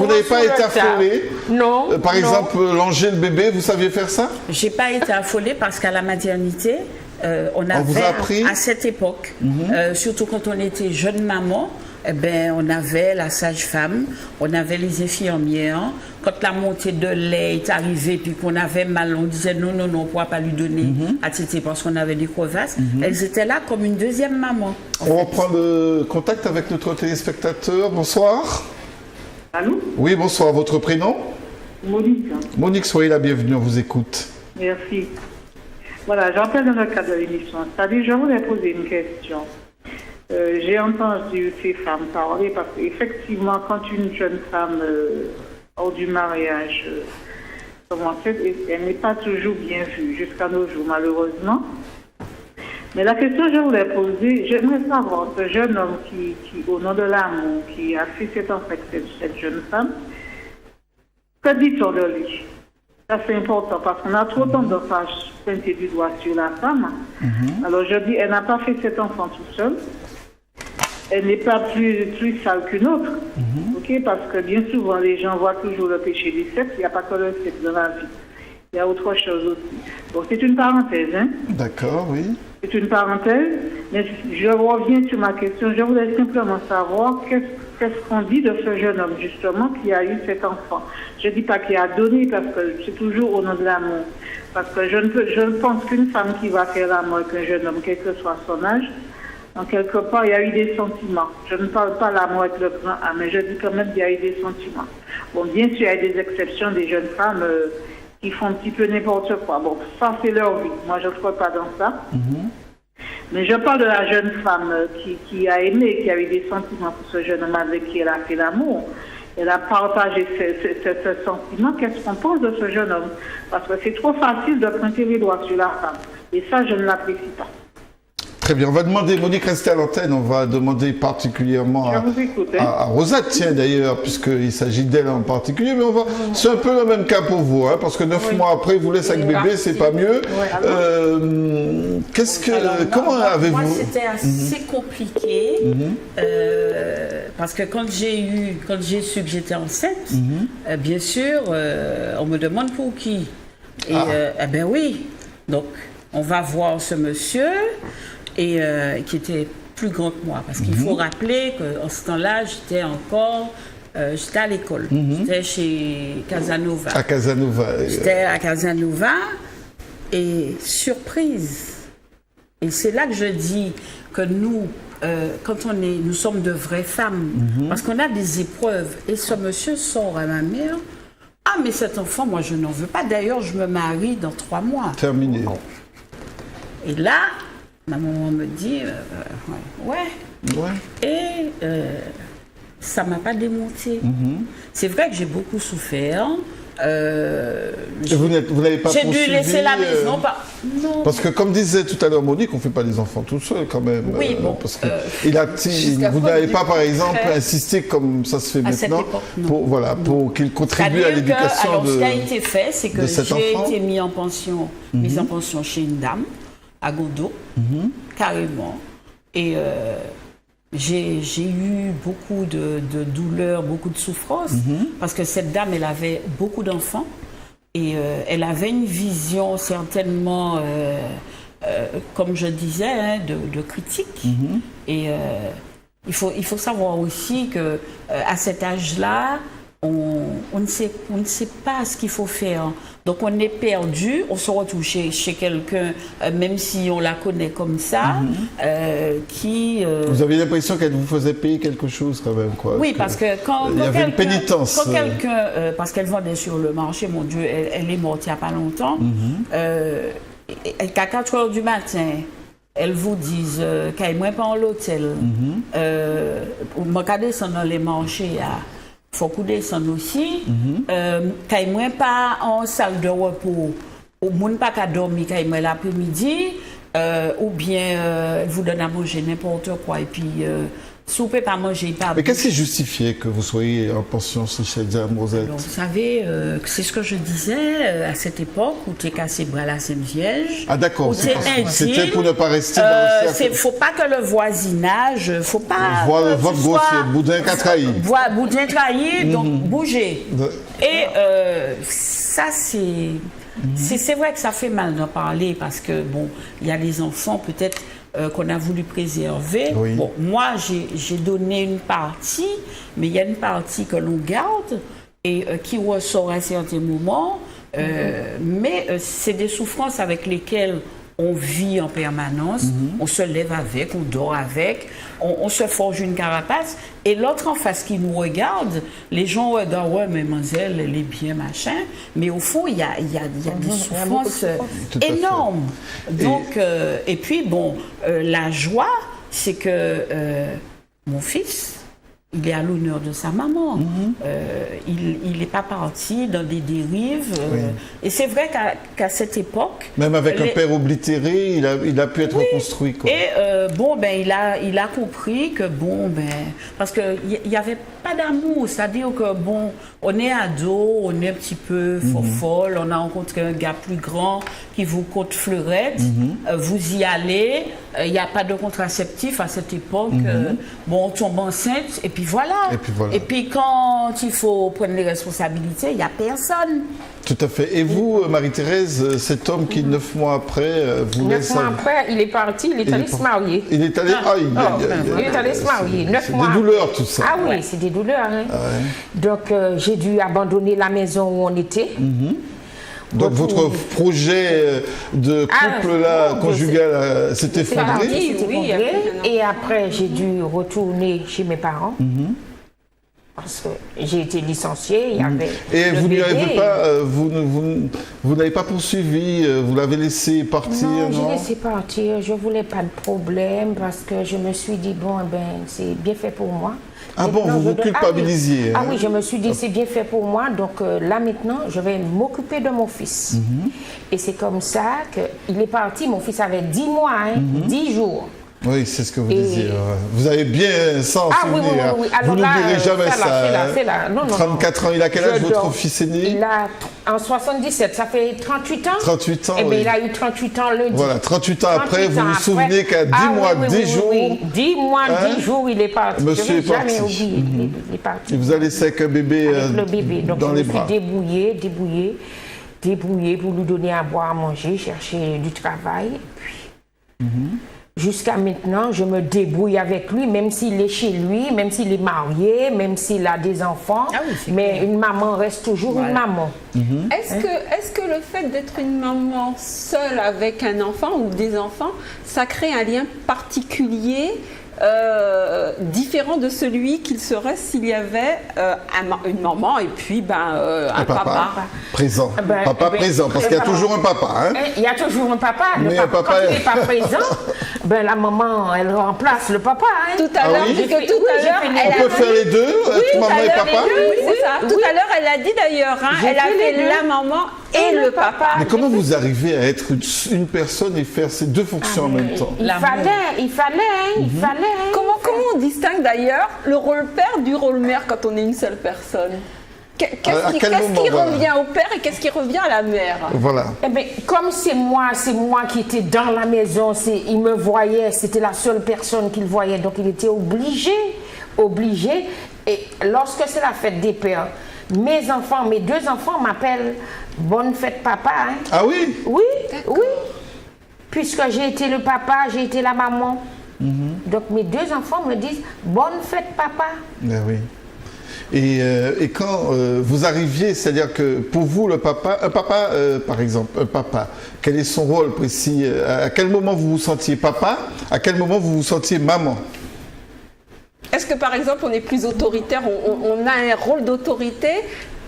n'avez pas été affolé. Non. Par exemple, langer le bébé, vous saviez faire ça? J'ai pas été affolée parce qu'à la maternité, on vous avait a appris? à cette époque, surtout quand on était jeune maman, on avait la sage-femme, on avait les infirmières. Quand la montée de lait est arrivée, puis qu'on avait mal, on disait non, on ne pourra pas lui donner à téter parce qu'on avait des crevasses. Elles étaient là comme une deuxième maman. On reprend le contact avec notre téléspectateur. Bonsoir. Allô? Oui, bonsoir. Votre prénom? Monique. Monique, soyez la bienvenue, on vous écoute. Merci. Voilà, j'appelle dans le cadre de l'émission. C'est-à-dire, je voulais poser une question. J'ai entendu ces femmes parler parce qu'effectivement, quand une jeune femme hors du mariage elle n'est pas toujours bien vue jusqu'à nos jours, malheureusement. Mais la question que je voulais poser, j'aimerais savoir, ce jeune homme qui au nom de l'amour, qui a fait cet enfant avec cette jeune femme, que dit-on de lui? Ça, c'est important parce qu'on a trop tendance à pointer du doigt sur la femme. Alors, je dis, elle n'a pas fait cet enfant tout seul. Elle n'est pas plus sale qu'une autre. Ok, parce que bien souvent, les gens voient toujours le péché du sexe. Il n'y a pas que le sexe dans la vie. Il y a autre chose aussi. Bon, c'est une parenthèse, hein? D'accord, oui. C'est une parenthèse, mais je reviens sur ma question. Je voulais simplement savoir qu'est-ce qu'on dit de ce jeune homme, justement, qui a eu cet enfant. Je ne dis pas qu'il a donné, parce que c'est toujours au nom de l'amour. Parce que je ne pense qu'une femme qui va faire l'amour avec un jeune homme, quel que soit son âge, en quelque part, il y a eu des sentiments. Je ne parle pas l'amour avec le grand A, mais je dis quand même qu'il y a eu des sentiments. Bon, bien sûr, il y a des exceptions, des jeunes femmes qui font un petit peu n'importe quoi. Bon, ça, c'est leur vie. Moi, je ne crois pas dans ça. Mais je parle de la jeune femme qui a aimé, qui a eu des sentiments pour ce jeune homme avec qui elle a fait l'amour. Elle a partagé ce sentiment. Qu'est-ce qu'on pense de ce jeune homme? Parce que c'est trop facile de pointer les doigts sur la femme. Et ça, je ne l'apprécie pas. Très bien, on va demander, Monique, restez à l'antenne, on va demander particulièrement à Rosette, tiens d'ailleurs, puisqu'il s'agit d'elle en particulier, mais c'est un peu le même cas pour vous, hein, parce que 9 mois après, vous laissez avec bébé, c'est pas mieux. Comment avez-vous... Moi, c'était assez compliqué, parce que quand j'ai su que j'étais enceinte, bien sûr, on me demande pour qui. Et ben oui, donc on va voir ce monsieur, et qui était plus grand que moi. Parce qu'il faut rappeler qu'en ce temps-là, j'étais à l'école. J'étais chez Casanova. À Casanova. J'étais à Casanova, et surprise. Et c'est là que je dis que nous, quand nous sommes de vraies femmes, parce qu'on a des épreuves. Et ce monsieur sort à ma mère, « Ah, mais cet enfant, moi, je n'en veux pas. D'ailleurs, je me marie dans 3 mois. » Terminé. Et là, ma maman me dit, ouais. Et ça ne m'a pas démonté. C'est vrai que j'ai beaucoup souffert. Vous n'avez pas J'ai poursuivi, dû laisser la maison. Non. Parce que comme disait tout à l'heure Monique, on ne fait pas des enfants tout seul quand même. Oui, bon. Parce que vous n'avez pas, par exemple, insisté comme ça se fait maintenant pour qu'il contribue à l'éducation de cet enfant. Ce qui a été fait, c'est que j'ai été mis en pension chez une dame à Gondo, carrément. Et j'ai eu beaucoup de douleurs, beaucoup de souffrances, parce que cette dame, elle avait beaucoup d'enfants et elle avait une vision certainement, comme je disais, hein, de critique. Et il faut savoir aussi qu'à cet âge-là, on ne sait pas ce qu'il faut faire. Donc on est perdu, on se retrouve chez quelqu'un, même si on la connaît comme ça, qui... Vous avez l'impression qu'elle vous faisait payer quelque chose quand même, quoi. Oui, parce que quand il y avait une pénitence. Quand quelqu'un, parce qu'elle vendait sur le marché, mon Dieu, elle est morte il n'y a pas longtemps, qu'à 4 heures du matin, elles vous disent qu'elle n'est pas en l'hôtel, pour me descendre dans les marchés, il faut qu'on descende aussi, qu'elle n'est pas en salle de repos, ou moun pas qu'à dormir quand il l'après-midi, ou bien elle vous donne à manger n'importe quoi, et puis si vous ne pouvez pas manger, pas. Mais qu'est-ce qui justifie que vous soyez en pension chez Diane Rosette? Vous savez, c'est ce que je disais à cette époque où tu es cassé bras la Sainte Vierge. Ah d'accord, c'était pour ne pas rester dans le cercle. Il ne faut pas que le voisinage, il ne faut pas... Voir votre grossier, boudin qu'a trahi. Boudin trahi, donc bouger. Et ça, c'est... C'est vrai que ça fait mal d'en parler parce que, bon, il y a des enfants peut-être qu'on a voulu préserver. Oui. Bon, moi, j'ai donné une partie, mais il y a une partie que l'on garde et qui ressort à certains moments. Mais c'est des souffrances avec lesquelles on vit en permanence, on se lève avec, on dort avec, on se forge une carapace. Et l'autre en face qui nous regarde, les gens regardent, ouais, mais mademoiselle, elle est bien, machin. Mais au fond, il y a des souffrances énormes. Donc, et puis, bon, la joie, c'est que mon fils, il est à l'honneur de sa maman. Il n'est pas parti dans des dérives. Et c'est vrai qu'à cette époque... Même avec un père oblitéré, il a pu être reconstruit. Quoi. Et bon, ben, il a compris que, bon, ben... Parce qu'il n'y avait pas d'amour. C'est-à-dire que, bon, on est ado, on est un petit peu folle, on a rencontré un gars plus grand qui vous compte fleurette, vous y allez, il n'y a pas de contraceptif à cette époque. Bon, on tombe enceinte, et puis voilà. Et puis quand il faut prendre les responsabilités, il n'y a personne. Tout à fait. Et vous, Marie-Thérèse, cet homme qui, 9 mois après, vous laisse... 9 mois après, il est parti, il est allé se marier. Il est allé... il est allé se marier. 9 mois. C'est des douleurs, tout ça. Ah oui, c'est des douleurs. Hein. Donc, j'ai dû abandonner la maison où on était. Donc votre projet de couple conjugal s'est effondré. Oui, et après j'ai dû retourner chez mes parents parce que j'ai été licenciée. Il y avait et vous n'y arrivez pas, vous n'avez pas poursuivi, vous l'avez laissé partir? Non, j'ai laissé partir. Je voulais pas de problème parce que je me suis dit bon, c'est bien fait pour moi. Ah bon, vous vous culpabilisiez? Ah oui, je me suis dit c'est bien fait pour moi, donc là maintenant je vais m'occuper de mon fils. Et c'est comme ça qu'il est parti, mon fils avait 10 mois, 10 jours. Oui, c'est ce que vous disiez. Vous avez bien ça en souvenir. Oui. Vous n'oublierez jamais ça. C'est là. Non, 34 ans, il a quel âge votre fils aîné? Il a en 77, ça fait 38 ans. 38 ans, et bien, il a eu 38 ans lundi. Voilà, 38 ans après, vous vous souvenez qu'à 10 mois, 10 jours... 10 mois, 10 jours, il est parti. Monsieur est parti. Jamais oublié, il est parti. Et vous allez laisser avec un bébé avec le bébé. Donc, dans les bras. Je me suis débrouillée pour lui donner à boire, à manger, chercher du travail. Et puis... Jusqu'à maintenant, je me débrouille avec lui, même s'il est chez lui, même s'il est marié, même s'il a des enfants. Mais une maman reste toujours une maman. Est-ce que le fait d'être une maman seule avec un enfant ou des enfants, ça crée un lien particulier différent de celui qu'il serait s'il y avait une maman et puis un papa présent. Présent, parce qu'il y a toujours un papa. Hein? Il y a toujours un papa. Mais quand il n'est pas présent, la maman, elle remplace le papa. Hein? Tout à l'heure, on peut faire les deux, maman et papa. Oui, c'est ça. Tout à l'heure, elle a dit d'ailleurs, elle a fait la maman et le papa. Mais comment vous arrivez à être une personne et faire ces deux fonctions en même temps? Il fallait. Comment on distingue d'ailleurs le rôle père du rôle mère quand on est une seule personne? Qu'est-ce qui revient au père et qu'est-ce qui revient à la mère? Voilà. Eh bien, comme c'est moi qui étais dans la maison, il me voyait, c'était la seule personne qu'il voyait, donc il était obligé. Et lorsque c'est la fête des pères, mes 2 enfants m'appellent bonne fête papa. Hein. Ah oui? Oui. Puisque j'ai été le papa, j'ai été la maman. Donc mes 2 enfants me disent bonne fête papa. Ben oui. Et quand vous arriviez, c'est-à-dire que pour vous, un papa, par exemple, un papa, quel est son rôle précis? À quel moment vous vous sentiez papa? À quel moment vous vous sentiez maman? Est-ce que par exemple on est plus autoritaire, on a un rôle d'autorité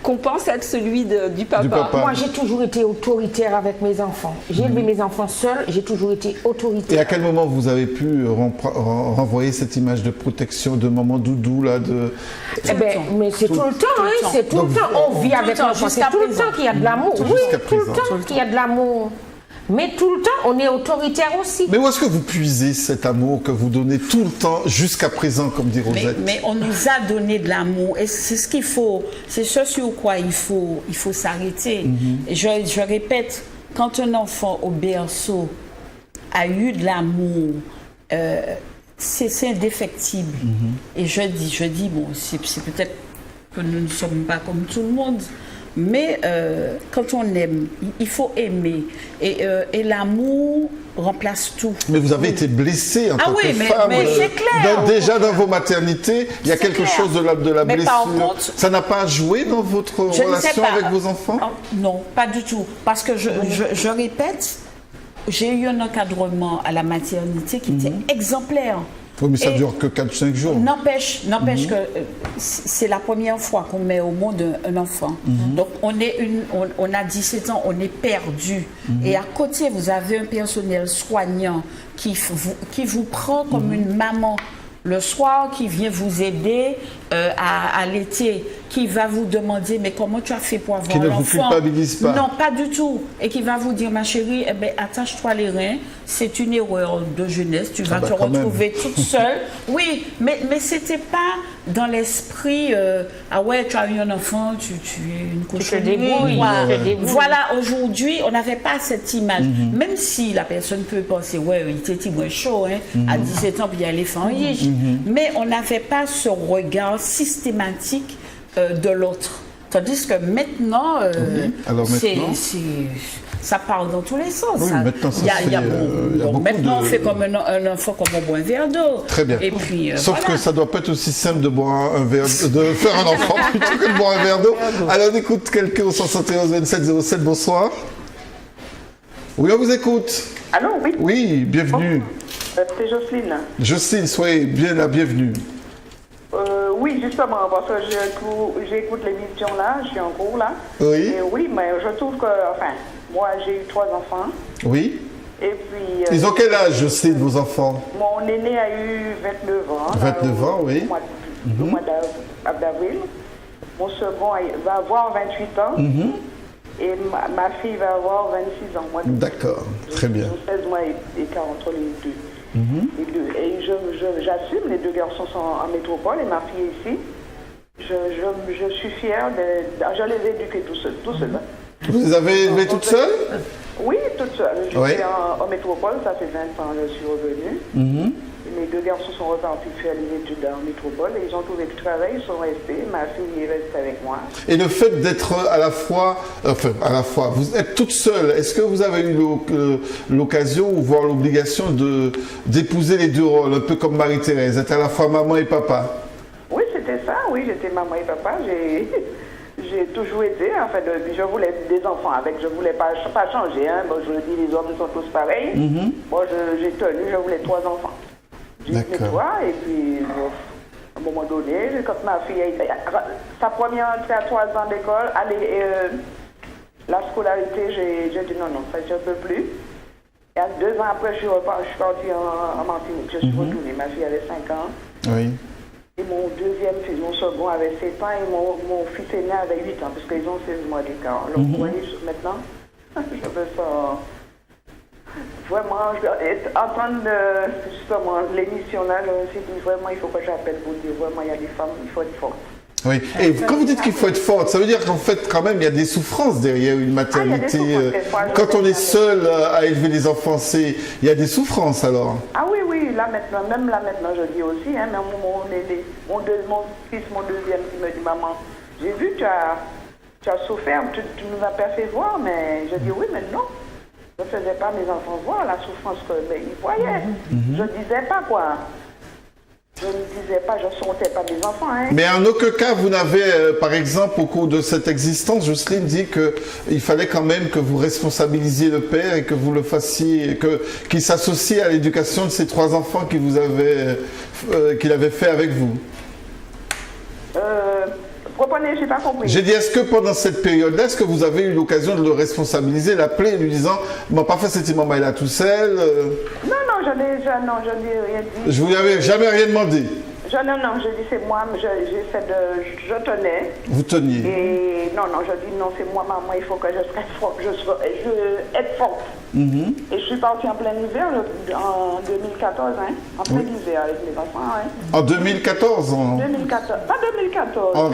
qu'on pense être celui du papa? Moi j'ai toujours été autoritaire avec mes enfants. J'ai élevé mes enfants seuls, j'ai toujours été autoritaire. Et à quel moment vous avez pu renvoyer cette image de protection, de maman doudou là, mais c'est tout le temps, hein, c'est tout le temps. On vit avec l'enfant, c'est tout le temps qu'il y a de l'amour. Oui, tout le temps qu'il y a de l'amour. Mais tout le temps, on est autoritaire aussi. Mais où est-ce que vous puisez cet amour que vous donnez tout le temps, jusqu'à présent, comme dit Rosette? Mais on nous a donné de l'amour. Et c'est ce qu'il faut, c'est ce sur quoi il faut s'arrêter. Et je répète, quand un enfant au berceau a eu de l'amour, c'est indéfectible. Et je dis, bon, c'est peut-être que nous ne sommes pas comme tout le monde. Mais quand on aime, il faut aimer. Et l'amour remplace tout. Mais vous avez été blessée en tant que femme. Mais c'est clair. Déjà dans vos maternités, il y a quelque chose de la mais blessure. Contre, ça n'a pas joué dans votre relation avec vos enfants? Non, pas du tout. Parce que je répète, j'ai eu un encadrement à la maternité qui était exemplaire. Oui, mais ça ne dure que 4-5 jours. N'empêche que c'est la première fois qu'on met au monde un enfant. Donc on a 17 ans, on est perdu. Et à côté, vous avez un personnel soignant qui vous prend comme une maman le soir, qui vient vous aider à l'été, qui va vous demander mais comment tu as fait pour avoir l'enfant. Qui ne vous culpabilise pas. Non, pas du tout. Et qui va vous dire ma chérie, attache-toi les reins, c'est une erreur de jeunesse, tu vas te retrouver toute seule. Oui, mais c'était pas dans l'esprit ah ouais, tu as eu un enfant, tu es une cochonnerie. Voilà, aujourd'hui, on n'avait pas cette image. Même si la personne peut penser ouais, il était moins chaud, hein, à 17 ans, puis il y a l'éléphant riche. Mais on n'avait pas ce regard systématique de l'autre. Tandis que maintenant, ça parle dans tous les sens. Oui, maintenant, on fait comme un enfant comme on boit un verre d'eau. Très bien. Et puis, sauf que ça ne doit pas être aussi simple de boire de faire un enfant plutôt que de boire un verre d'eau. Alors, on écoute quelqu'un au 71 27 07. Bonsoir. Oui, on vous écoute. Allô, oui. Oui, bienvenue. C'est Jocelyne. Jocelyne, soyez bien la bienvenue. Oui, justement, parce que j'écoute l'émission là, je suis en cours là. Oui. Et oui, mais je trouve que, enfin, moi j'ai eu 3 enfants. Oui. Et puis. Ils ont quel âge, Jocelyne, vos enfants? Mon aîné a eu 29 ans. 29 ans, oui. Au mois d'avril. Mon second va avoir 28 ans. Et ma fille va avoir 26 ans. D'accord, très bien. 16 mois et 40 entre les deux. Et j'assume, les 2 garçons sont en métropole et ma fille est ici. Je suis fière je les ai éduqués tout seuls. Vous les avez élevés toutes seules? Oui, toutes seules. Je suis en métropole, ça fait 20 ans que je suis revenue. Mes 2 garçons sont repartis faire les études en métropole et ils ont trouvé du travail, ils sont restés. Ma fille est restée avec moi. Et le fait d'être à la fois, vous êtes toute seule, est-ce que vous avez eu l'occasion ou voire l'obligation d'épouser les 2 rôles, un peu comme Marie-Thérèse, être à la fois maman et papa? Oui, c'était ça, oui, j'étais maman et papa. J'ai toujours été, en fait, je voulais des enfants avec, je voulais pas changer. Hein. Bon, je le dis, les hommes sont tous pareils. Moi, j'ai tenu, je voulais 3 enfants. J'ai eu 3 et puis, à un moment donné, quand ma fille a été, sa première entrée à 3 ans d'école, la scolarité, j'ai dit non, ça je ne peux plus. Et 2 ans après, je suis partie en Martinique, je suis retournée. Ma fille avait 5 ans. Oui. Et mon deuxième fils, mon second avait 7 ans et mon fils aîné avait 8 ans, parce qu'ils ont 16 mois d'écart. Alors, vous voyez, maintenant, je veux ça. Vraiment, entendre justement l'émission là, je me suis dit vraiment, il faut que j'appelle pour dire vraiment, il y a des femmes, il faut être forte. Oui, et quand vous dites qu'il faut être forte, ça veut dire qu'en fait, quand même, il y a des souffrances derrière une maternité. Quand on est seul à élever les enfants, il y a des souffrances alors. Ah oui, là maintenant, je dis aussi, hein, même mon fils, mon deuxième, qui me dit, maman, j'ai vu, tu as souffert, tu nous as pas fait voir, mais je dis oui, mais non. Je ne faisais pas mes enfants voir la souffrance qu'ils voyaient. Je ne disais pas quoi. Je ne disais pas, je ne sentais pas mes enfants. Hein. Mais en aucun cas, vous n'avez, par exemple, au cours de cette existence, Jocelyne dit qu'il fallait quand même que vous responsabilisiez le père et que vous le fassiez, qu'il s'associe à l'éducation de ces 3 enfants qu'il avait fait avec vous. Reprenez, je n'ai pas compris. J'ai dit, est-ce que pendant cette période-là, est-ce que vous avez eu l'occasion de le responsabiliser, l'appeler, lui disant, m'a pas fait cette maman là tout seul Non, je n'ai rien dit. Je vous avais jamais rien demandé. Non, je dis c'est moi, je tenais. Vous teniez. Et non, je dis non, c'est moi, maman, il faut que je sois forte, je être forte. Et je suis partie en plein hiver, en 2014, hein, en plein hiver avec les enfants. Hein. En 2014 2014, pas 2014.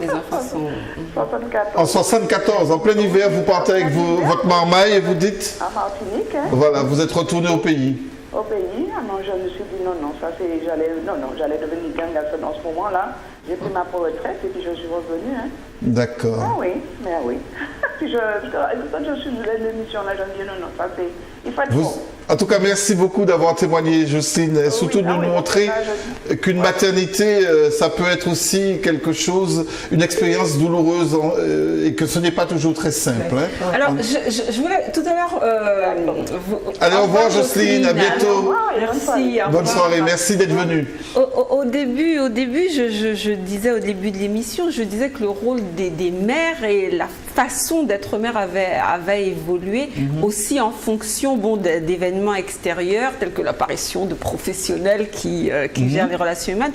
Les enfants sont... 74. En 74, en plein hiver, vous partez avec votre marmaille et vous dites... En Martinique. Hein. Voilà, vous êtes retourné au pays. Au pays, non, je me suis dit non, ça c'est, j'allais devenir gangasse dans ce moment-là. J'ai pris ma retraite et puis je suis revenue. Hein. D'accord. Ah oui, mais oui. Puis quand je suis de l'émission là, je me dis non, ça c'est, il faut être fort. En tout cas, merci beaucoup d'avoir témoigné, Jocelyne, et surtout de nous montrer qu'une maternité, ça peut être aussi quelque chose, une expérience douloureuse et que ce n'est pas toujours très simple. Hein. Alors, je voulais tout à l'heure... Allez, au revoir, Jocelyne, à bientôt. Merci. Bonne soirée, merci d'être venue. Au début, je disais au début de l'émission, je disais que le rôle des mères et la façon d'être mère avait évolué aussi en fonction d'événements extérieurs tels que l'apparition de professionnels qui gèrent les relations humaines.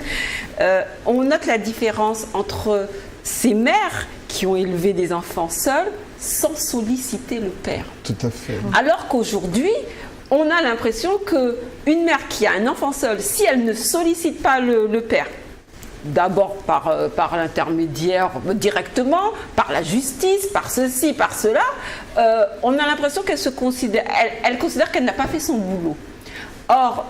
On note la différence entre ces mères qui ont élevé des enfants seuls sans solliciter le père. Tout à fait. Alors qu'aujourd'hui, on a l'impression qu'une mère qui a un enfant seul, si elle ne sollicite pas le père, d'abord par l'intermédiaire directement, par la justice, par ceci, par cela, on a l'impression qu'elle elle considère qu'elle n'a pas fait son boulot. Or,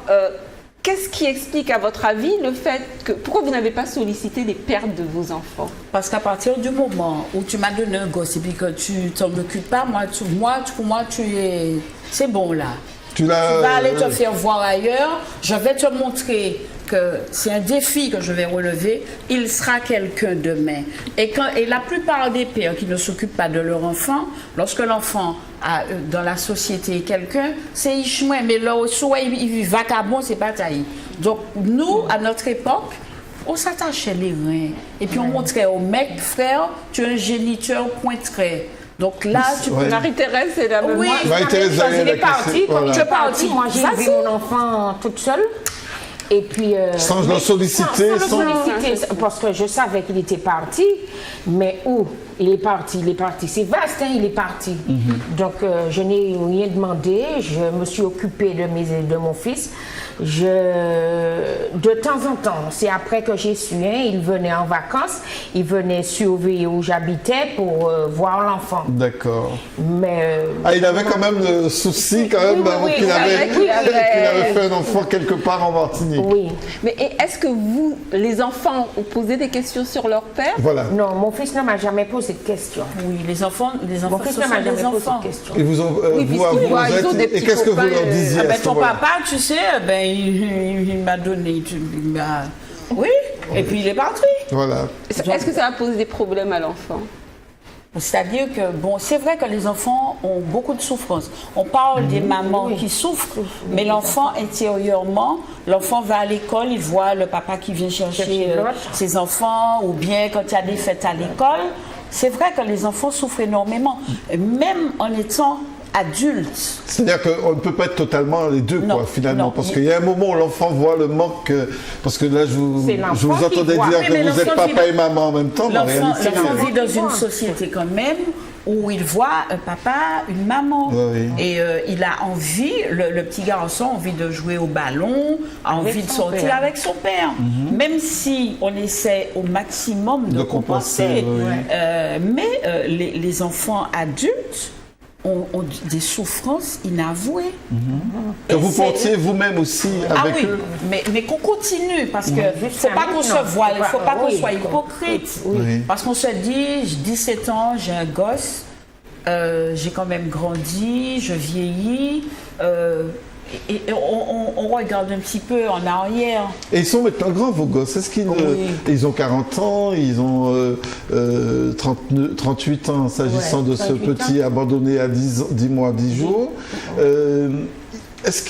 qu'est-ce qui explique à votre avis le fait que... Pourquoi vous n'avez pas sollicité les pères de vos enfants? Parce qu'à partir du moment où tu m'as donné un gosse et puis que tu t'en occupes pas, pour moi, c'est bon là. Tu vas aller te faire voir ailleurs, je vais te montrer que c'est un défi que je vais relever, il sera quelqu'un demain. Et la plupart des pères qui ne s'occupent pas de leur enfant, lorsque l'enfant a dans la société quelqu'un, c'est Ishmael, mais là, soit il vit vagabond, c'est pas taillé. Donc nous, à notre époque, on s'attachait les reins. Et puis on montrait au mec, frère, tu es un géniteur pointré. Donc là, tu peux... Marie-Thérèse, c'est la même. Oui, Marie-Thérèse, il est parti, voilà. je suis partie, moi j'ai élevé mon enfant toute seule. Et puis, sans le solliciter, parce que je savais qu'il était parti, mais où il est parti, c'est vaste, hein, il est parti. Donc je n'ai rien demandé, je me suis occupée de mon fils. De temps en temps, c'est après que j'ai su, hein, il venait en vacances, il venait surveiller où j'habitais pour voir l'enfant. D'accord. Mais il avait quand même le souci qu'il avait fait un enfant quelque part en Martinique. Oui. Mais est-ce que vous, les enfants, ont posé des questions sur leur père? Voilà. Non, mon fils ne m'a jamais posé de questions. Oui, les enfants, mon fils ne m'a jamais posé de questions. Et et qu'est-ce que vous leur disiez à ce ton moment-là? papa, tu sais, il m'a donné, oui, et puis il est parti. Voilà. Est-ce que ça a posé des problèmes à l'enfant? C'est-à-dire que, bon, c'est vrai que les enfants ont beaucoup de souffrance. On parle des mamans qui souffrent, mais l'enfant, intérieurement, l'enfant va à l'école, il voit le papa qui vient chercher ses enfants, ou bien quand il y a des fêtes à l'école. C'est vrai que les enfants souffrent énormément, même en étant adultes. C'est-à-dire qu'on ne peut pas être totalement les deux, quoi, finalement. Parce qu'il y a un moment où l'enfant voit le manque. Parce que là, je vous entendais dire que vous êtes papa et maman en même temps. L'enfant vit dans une société quand même où il voit un papa, une maman. Oui. Et il a envie, le petit garçon a envie de jouer au ballon, a envie de sortir avec son père. Même si on essaie au maximum de compenser. Mais les enfants adultes ont des souffrances inavouées. Que vous portiez vous-même aussi avec eux. Mais qu'on continue, parce qu'il ne faut pas qu'on se voile, il ne faut pas qu'on soit hypocrite. Parce qu'on se dit, j'ai 17 ans, j'ai un gosse, j'ai quand même grandi, je vieillis, Et on regarde un petit peu en arrière. Et ils sont maintenant grands, vos gosses. Est-ce qu'ils ils ont 40 ans, ils ont 38 ans, s'agissant de ce petit abandonné à 10 mois, 10 jours. Est-ce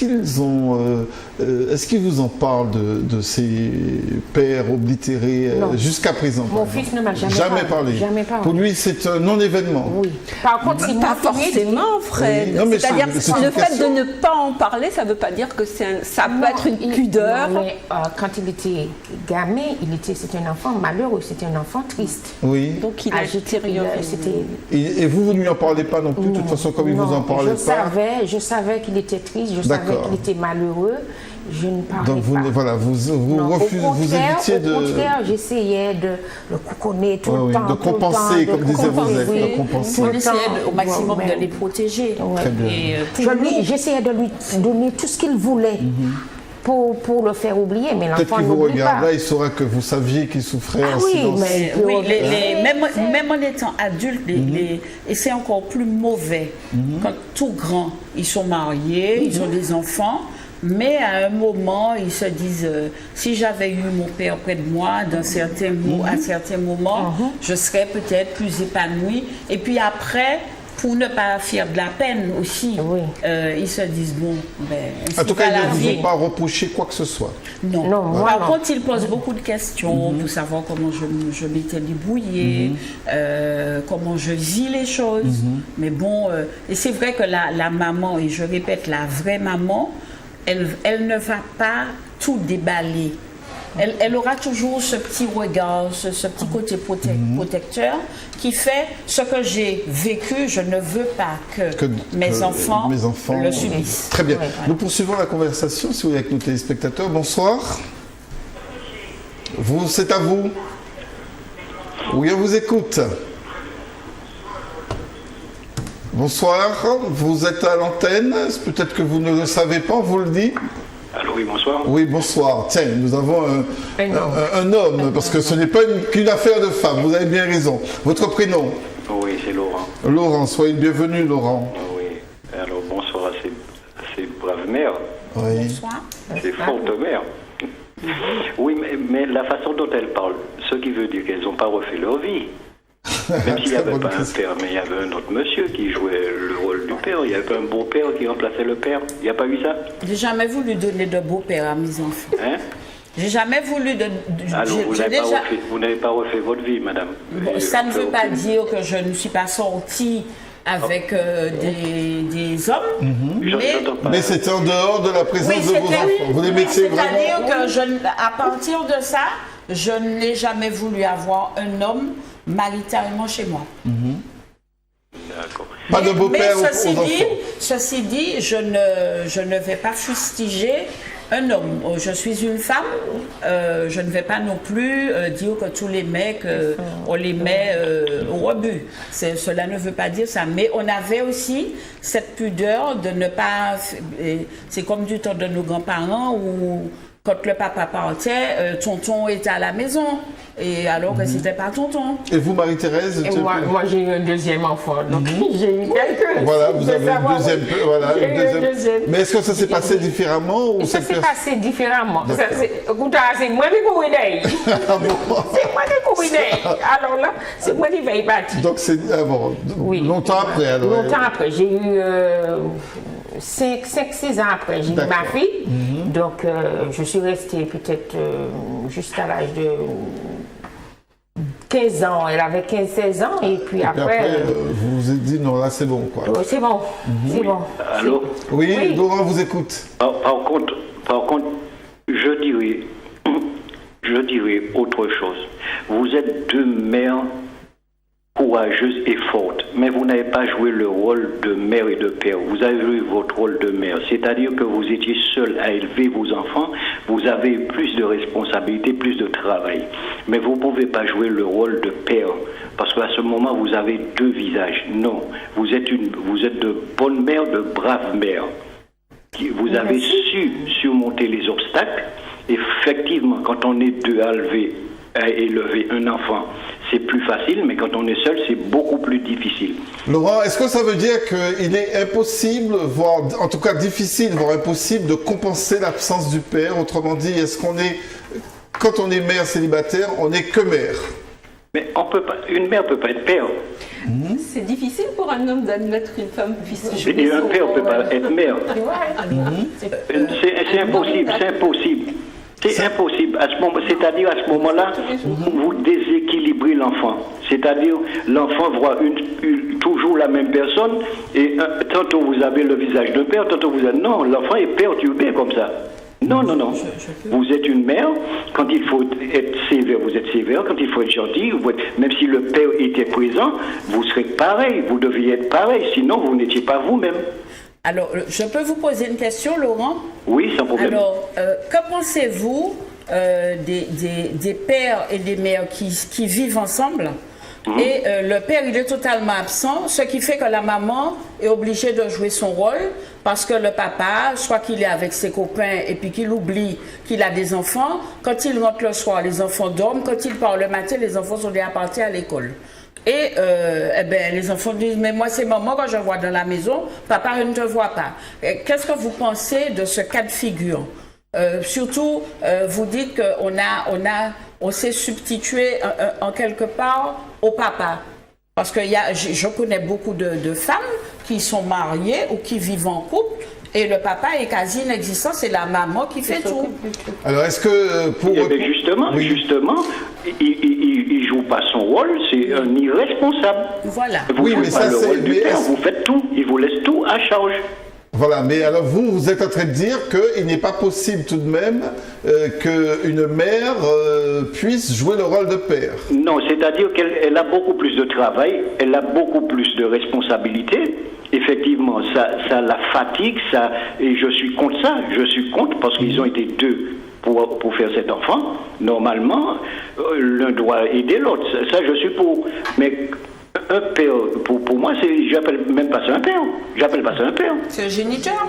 qu'ils vous en parlent de ces pères oblitérés jusqu'à présent? Mon fils ne m'a jamais parlé. Jamais parlé. Pour lui, c'est un non-événement. Oui. Par contre, il pas forcément, Fred. Oui. C'est-à-dire le fait de ne pas en parler, ça ne veut pas dire que ça peut être une pudeur. Non, mais quand il était gamin, c'était un enfant malheureux, c'était un enfant triste. Oui. Donc il a été Et vous ne lui en parlez pas non plus, de toute façon, comme il vous en parlait pas? Je savais qu'il était triste, je savais qu'il était malheureux. Je ne parlais donc pas. Vous évitiez de... Au contraire, j'essayais de le couconner tout le temps. De compenser, comme disaient vos aides. Oui, de compenser. On essayait au maximum de les protéger. Très bien. J'essayais de lui donner tout ce qu'il voulait. Pour le faire oublier, mais l'enfant peut-être qu'il vous regarde là, il saura que vous saviez qu'il souffrait en silence. Même en étant adulte, et c'est encore plus mauvais. Quand tout grand, ils sont mariés, ils ont des enfants, mais à un moment, ils se disent si j'avais eu mon père près de moi, à certains moments, je serais peut-être plus épanouie. Et puis après, pour ne pas faire de la peine aussi, ils se disent bon, en tout cas, ils ne vous ont pas reproché quoi que ce soit. Non. Par contre, ils posent beaucoup de questions pour savoir comment je m'étais débrouillée, comment je vis les choses. Mais bon, et c'est vrai que la maman, et je répète, la vraie maman, elle ne va pas tout déballer. Elle aura toujours ce petit regard, ce petit côté protecteur qui fait ce que j'ai vécu, je ne veux pas que mes enfants le subissent. Très bien. Nous poursuivons la conversation, si vous voulez, avec nos téléspectateurs. Bonsoir. C'est à vous. Oui, on vous écoute. Bonsoir, vous êtes à l'antenne. Peut-être que vous ne le savez pas, on vous le dit. Allô, oui, bonsoir. Oui, bonsoir. Tiens, nous avons un homme, parce que ce n'est pas qu'une affaire de femme, vous avez bien raison. Votre prénom? Oui, c'est Laurent. Laurent, soyez le bienvenu, Laurent. Oui, alors bonsoir à ces braves mères. Oui. Bonsoir. Ces fortes mères. Oui, mais la façon dont elles parlent, ce qui veut dire qu'elles n'ont pas refait leur vie. Même s'il n'y avait pas un père, mais il y avait un autre monsieur qui jouait le rôle du père. Il y avait un beau-père qui remplaçait le père. Il n'y a pas eu ça? J'ai jamais voulu donner de beau-père à mes enfants. Hein? J'ai jamais voulu de... Alors, vous n'avez pas refait votre vie, madame? Bon, ça ne veut pas dire que je ne suis pas sortie avec des hommes, mais c'était en dehors de la présence de vos enfants. Vous les mettiez vraiment... C'est-à-dire que à partir de ça, je n'ai jamais voulu avoir un homme maritalement chez moi. D'accord. Pas de beau-père aux enfants. Ceci dit, je ne vais pas fustiger un homme. Je suis une femme, je ne vais pas non plus dire que tous les mecs, on les met au rebut. Cela ne veut pas dire ça. Mais on avait aussi cette pudeur de ne pas... C'est comme du temps de nos grands-parents où... Quand le papa partait, tonton était à la maison, et alors que c'était pas tonton. Et vous, Marie-Thérèse? Moi, j'ai eu un deuxième enfant, donc j'ai eu quelques... Voilà, vous avez une deuxième. Mais est-ce que ça s'est passé différemment ou ça s'est passé différemment. Écoutez, c'est moi qui cours d'ailleurs. C'est moi qui cours d'ailleurs. Alors là, c'est moi qui vais y partir. Donc c'est longtemps après alors. Longtemps après, j'ai eu... 5-6 ans après, j'ai eu ma fille. Donc, je suis restée peut-être jusqu'à l'âge de 15 ans. Elle avait 15-16 ans. Et puis après vous vous êtes dit, non, là, c'est bon, quoi. C'est bon. C'est bon. Allô? Oui, Laurent vous écoute. Par contre, je dirais autre chose. Vous êtes deux mères courageuse et forte, mais vous n'avez pas joué le rôle de mère et de père. Vous avez joué votre rôle de mère, c'est-à-dire que vous étiez seul à élever vos enfants, vous avez plus de responsabilités, plus de travail. Mais vous ne pouvez pas jouer le rôle de père, parce qu'à ce moment, vous avez deux visages. Non, vous êtes de bonnes mères, de braves mères. Vous avez su surmonter les obstacles. Effectivement, quand on est deux à élever un enfant, c'est plus facile, mais quand on est seul, c'est beaucoup plus difficile. Laurent, est-ce que ça veut dire qu'il est impossible, voire en tout cas difficile, voire impossible de compenser l'absence du père? Autrement dit, est-ce qu'on est, quand on est mère célibataire, on n'est que mère? Mais on peut pas, une mère ne peut pas être père. C'est difficile pour un homme d'admettre qu'une femme puisse jouer Et un son père ne peut pas rôle. être mère. C'est impossible, c'est impossible. C'est impossible. À ce moment, c'est-à-dire, à ce moment-là, vous déséquilibrez l'enfant. C'est-à-dire, l'enfant voit toujours la même personne, et tantôt vous avez le visage de père, tantôt vous avez... Non, l'enfant est perturbé comme ça. Non, non, non. Vous êtes une mère, quand il faut être sévère, vous êtes sévère, quand il faut être gentil, même si le père était présent, vous serez pareil, vous deviez être pareil, sinon vous n'étiez pas vous-même. Alors, je peux vous poser une question, Laurent? Oui, sans problème. Alors, que pensez-vous des pères et des mères qui vivent ensemble et le père, il est totalement absent, ce qui fait que la maman est obligée de jouer son rôle parce que le papa, soit qu'il est avec ses copains et puis qu'il oublie qu'il a des enfants, quand il rentre le soir, les enfants dorment, quand il part le matin, les enfants sont déjà partis à l'école. Et les enfants disent, mais moi c'est maman quand je vois dans la maison, papa je ne te vois pas. Qu'est-ce que vous pensez de ce cas de figure? Surtout, vous dites qu'on s'est substitué en quelque part au papa. Parce que je connais beaucoup de femmes qui sont mariées ou qui vivent en couple et le papa est quasi inexistant, c'est la maman qui fait tout. Alors est-ce que pour... Justement, il joue pas son rôle, c'est un irresponsable. Voilà. Vous jouez pas le rôle du père, vous faites tout, il vous laisse tout à charge. Voilà, mais alors vous êtes en train de dire qu'il n'est pas possible tout de même qu'une mère puisse jouer le rôle de père. Non, c'est-à-dire qu'elle a beaucoup plus de travail, elle a beaucoup plus de responsabilités. Effectivement, ça la fatigue, et je suis contre ça, parce qu'ils ont été deux pour faire cet enfant. Normalement, l'un doit aider l'autre, ça je suis pour. Mais un père, pour moi, j'appelle même pas ça un père. J'appelle pas ça un père. C'est un géniteur.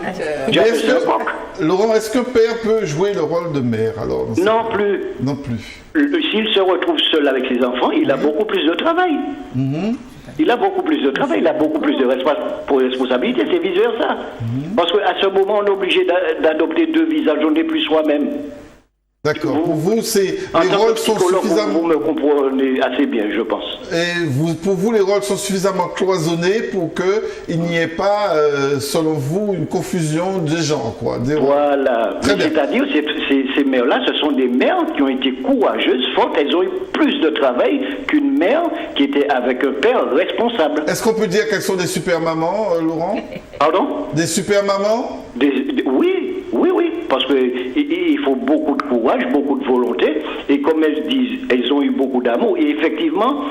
Laurent, est-ce qu'un père peut jouer le rôle de mère alors? Non plus. Non plus. S'il se retrouve seul avec ses enfants, il a beaucoup plus de travail. Il a beaucoup plus de travail, il a beaucoup plus de responsabilités, c'est vice-versa. Parce qu'à ce moment, on est obligé d'adopter deux visages, on n'est plus soi-même. D'accord. Pour vous, les rôles sont suffisamment... Vous me comprenez assez bien, je pense. Et pour vous, les rôles sont suffisamment cloisonnés pour qu'il n'y ait pas, selon vous, une confusion de genre, quoi. Voilà. C'est-à-dire, ces mères-là, ce sont des mères qui ont été courageuses, fortes. Elles ont eu plus de travail qu'une mère qui était avec un père responsable. Est-ce qu'on peut dire qu'elles sont des super mamans, Laurent? Pardon? Des super mamans? Oui, parce qu'il faut beaucoup de courage, beaucoup de volonté, et comme elles disent, elles ont eu beaucoup d'amour, et effectivement,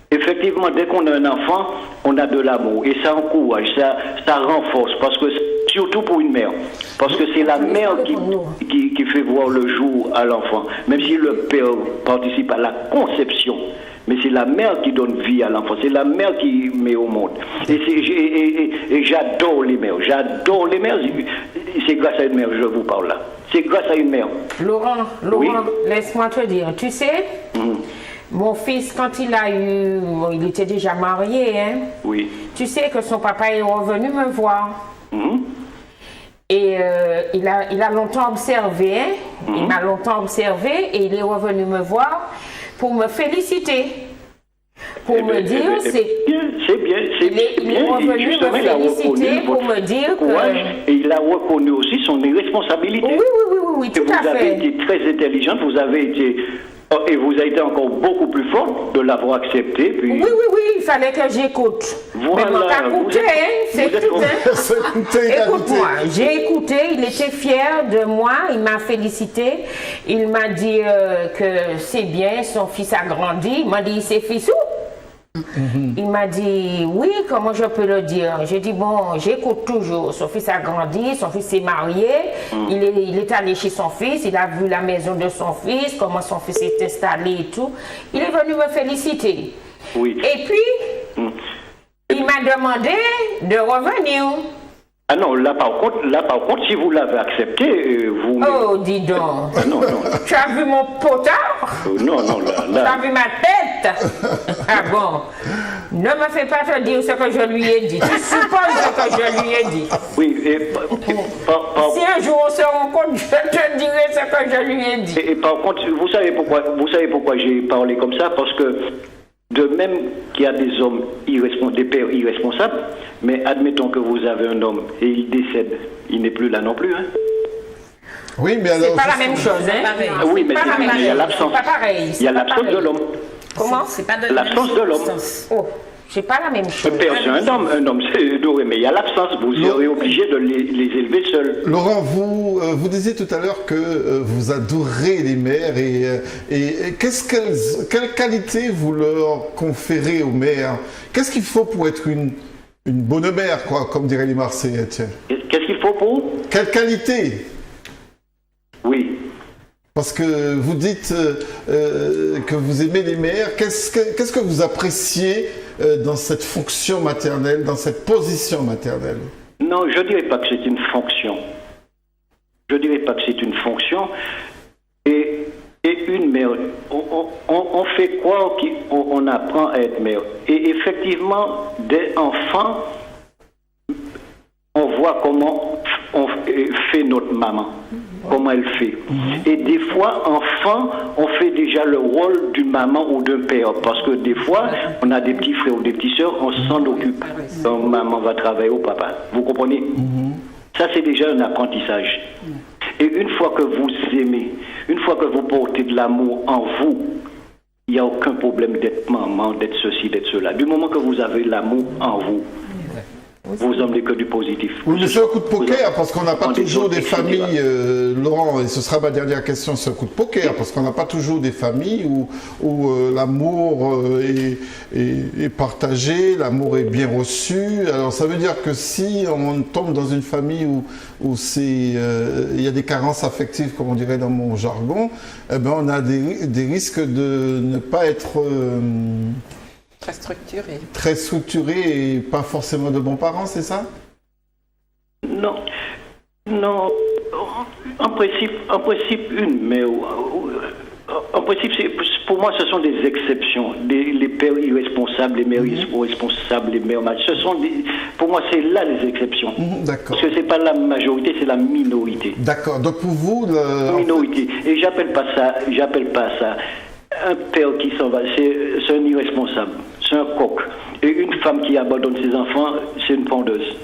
dès qu'on a un enfant, on a de l'amour, et ça encourage, ça renforce, parce que surtout pour une mère, parce que c'est la mère qui fait voir le jour à l'enfant, même si le père participe à la conception. Mais c'est la mère qui donne vie à l'enfant, c'est la mère qui met au monde. Et j'adore les mères, c'est grâce à une mère, je vous parle là. C'est grâce à une mère. Laurent, oui? Laisse-moi te dire, tu sais, mon fils, quand il était déjà marié, hein, oui. Tu sais que son papa est revenu me voir. Et il a longtemps observé, hein, il m'a longtemps observé et il est revenu me voir pour me féliciter. Pour me dire, c'est bien. Il est revenu me féliciter pour me dire que... Et il a reconnu aussi son irresponsabilité. Oui, tout à fait. Vous avez été très intelligente, vous avez été... Et vous avez été encore beaucoup plus forte de l'avoir accepté. Puis... Oui, il fallait que j'écoute. Voilà, mais t'as écouté, c'est tout. Écoute-moi, j'ai écouté, il était fier de moi, il m'a félicité, il m'a dit que c'est bien, son fils a grandi, il m'a dit c'est fils où? Il m'a dit oui, comment je peux le dire? J'ai dit bon, j'écoute toujours. Son fils a grandi, son fils s'est marié, il est allé chez son fils, il a vu la maison de son fils, comment son fils est installé et tout. Il est venu me féliciter. Oui. Et puis, il m'a demandé de revenir. Ah non, là par contre, si vous l'avez accepté, vous... Oh, dis donc. Non. Tu as vu mon potard? Non, là... Tu as vu ma tête? Ah bon? Ne me fais pas te dire ce que je lui ai dit. Tu supposes ce que je lui ai dit. Oui, Si un jour on se rencontre, je te dirai ce que je lui ai dit. et par contre, vous savez pourquoi j'ai parlé comme ça? Parce que de même qu'il y a des hommes des pères irresponsables, mais admettons que vous avez un homme et il décède, il n'est plus là non plus, hein? Oui, mais alors... C'est pas la même chose, hein? Oui, mais il y a l'absence. C'est pas pareil. Il y a l'absence de l'homme. Comment? C'est pas de L'absence de l'homme. Oh, c'est pas la même chose. Un père, c'est un homme c'est doré, mais il y a l'absence. Vous serez obligé de les élever seuls. Laurent, vous disiez tout à l'heure que vous adorez les mères et quelle qualité vous leur conférez aux mères? Qu'est-ce qu'il faut pour être une bonne mère, quoi, comme diraient les Marseillais, tiens? Qu'est-ce qu'il faut pour? Quelle qualité? Oui. Parce que vous dites que vous aimez les mères. Qu'est-ce que vous appréciez dans cette fonction maternelle, dans cette position maternelle? Non, je ne dirais pas que c'est une fonction. Je ne dirais pas que c'est une fonction. Et une mère, on fait croire qu'on apprend à être mère. Et effectivement, dès enfant, on voit comment on fait notre maman. Comment elle fait. Et des fois, enfant, on fait déjà le rôle d'une maman ou d'un père. Parce que des fois, on a des petits frères ou des petites sœurs, on s'en occupe. Donc, maman va travailler au papa. Vous comprenez? Ça, c'est déjà un apprentissage. Et une fois que vous aimez, une fois que vous portez de l'amour en vous, il n'y a aucun problème d'être maman, d'être ceci, d'être cela. Du moment que vous avez l'amour en vous, vous emmenez que du positif. Oui, mais c'est un coup de poker, parce qu'on n'a pas toujours des familles, Laurent, et ce sera ma dernière question, c'est un coup de poker, parce qu'on n'a pas toujours des familles où l'amour est partagé, l'amour est bien reçu. Alors ça veut dire que si on tombe dans une famille où il y a des carences affectives, comme on dirait dans mon jargon, eh ben on a des risques de ne pas être... Très structuré et pas forcément de bons parents, c'est ça? Non. Non. En principe, une, mais en principe, pour moi, ce sont des exceptions. Les pères irresponsables, les mères irresponsables, les mères mal. Pour moi, c'est là les exceptions. D'accord. Parce que c'est pas la majorité, c'est la minorité. D'accord. Donc pour vous, minorité. Et j'appelle pas ça. Un père qui s'en va, c'est un irresponsable, c'est un coq. Et une femme qui abandonne ses enfants, c'est une pondeuse.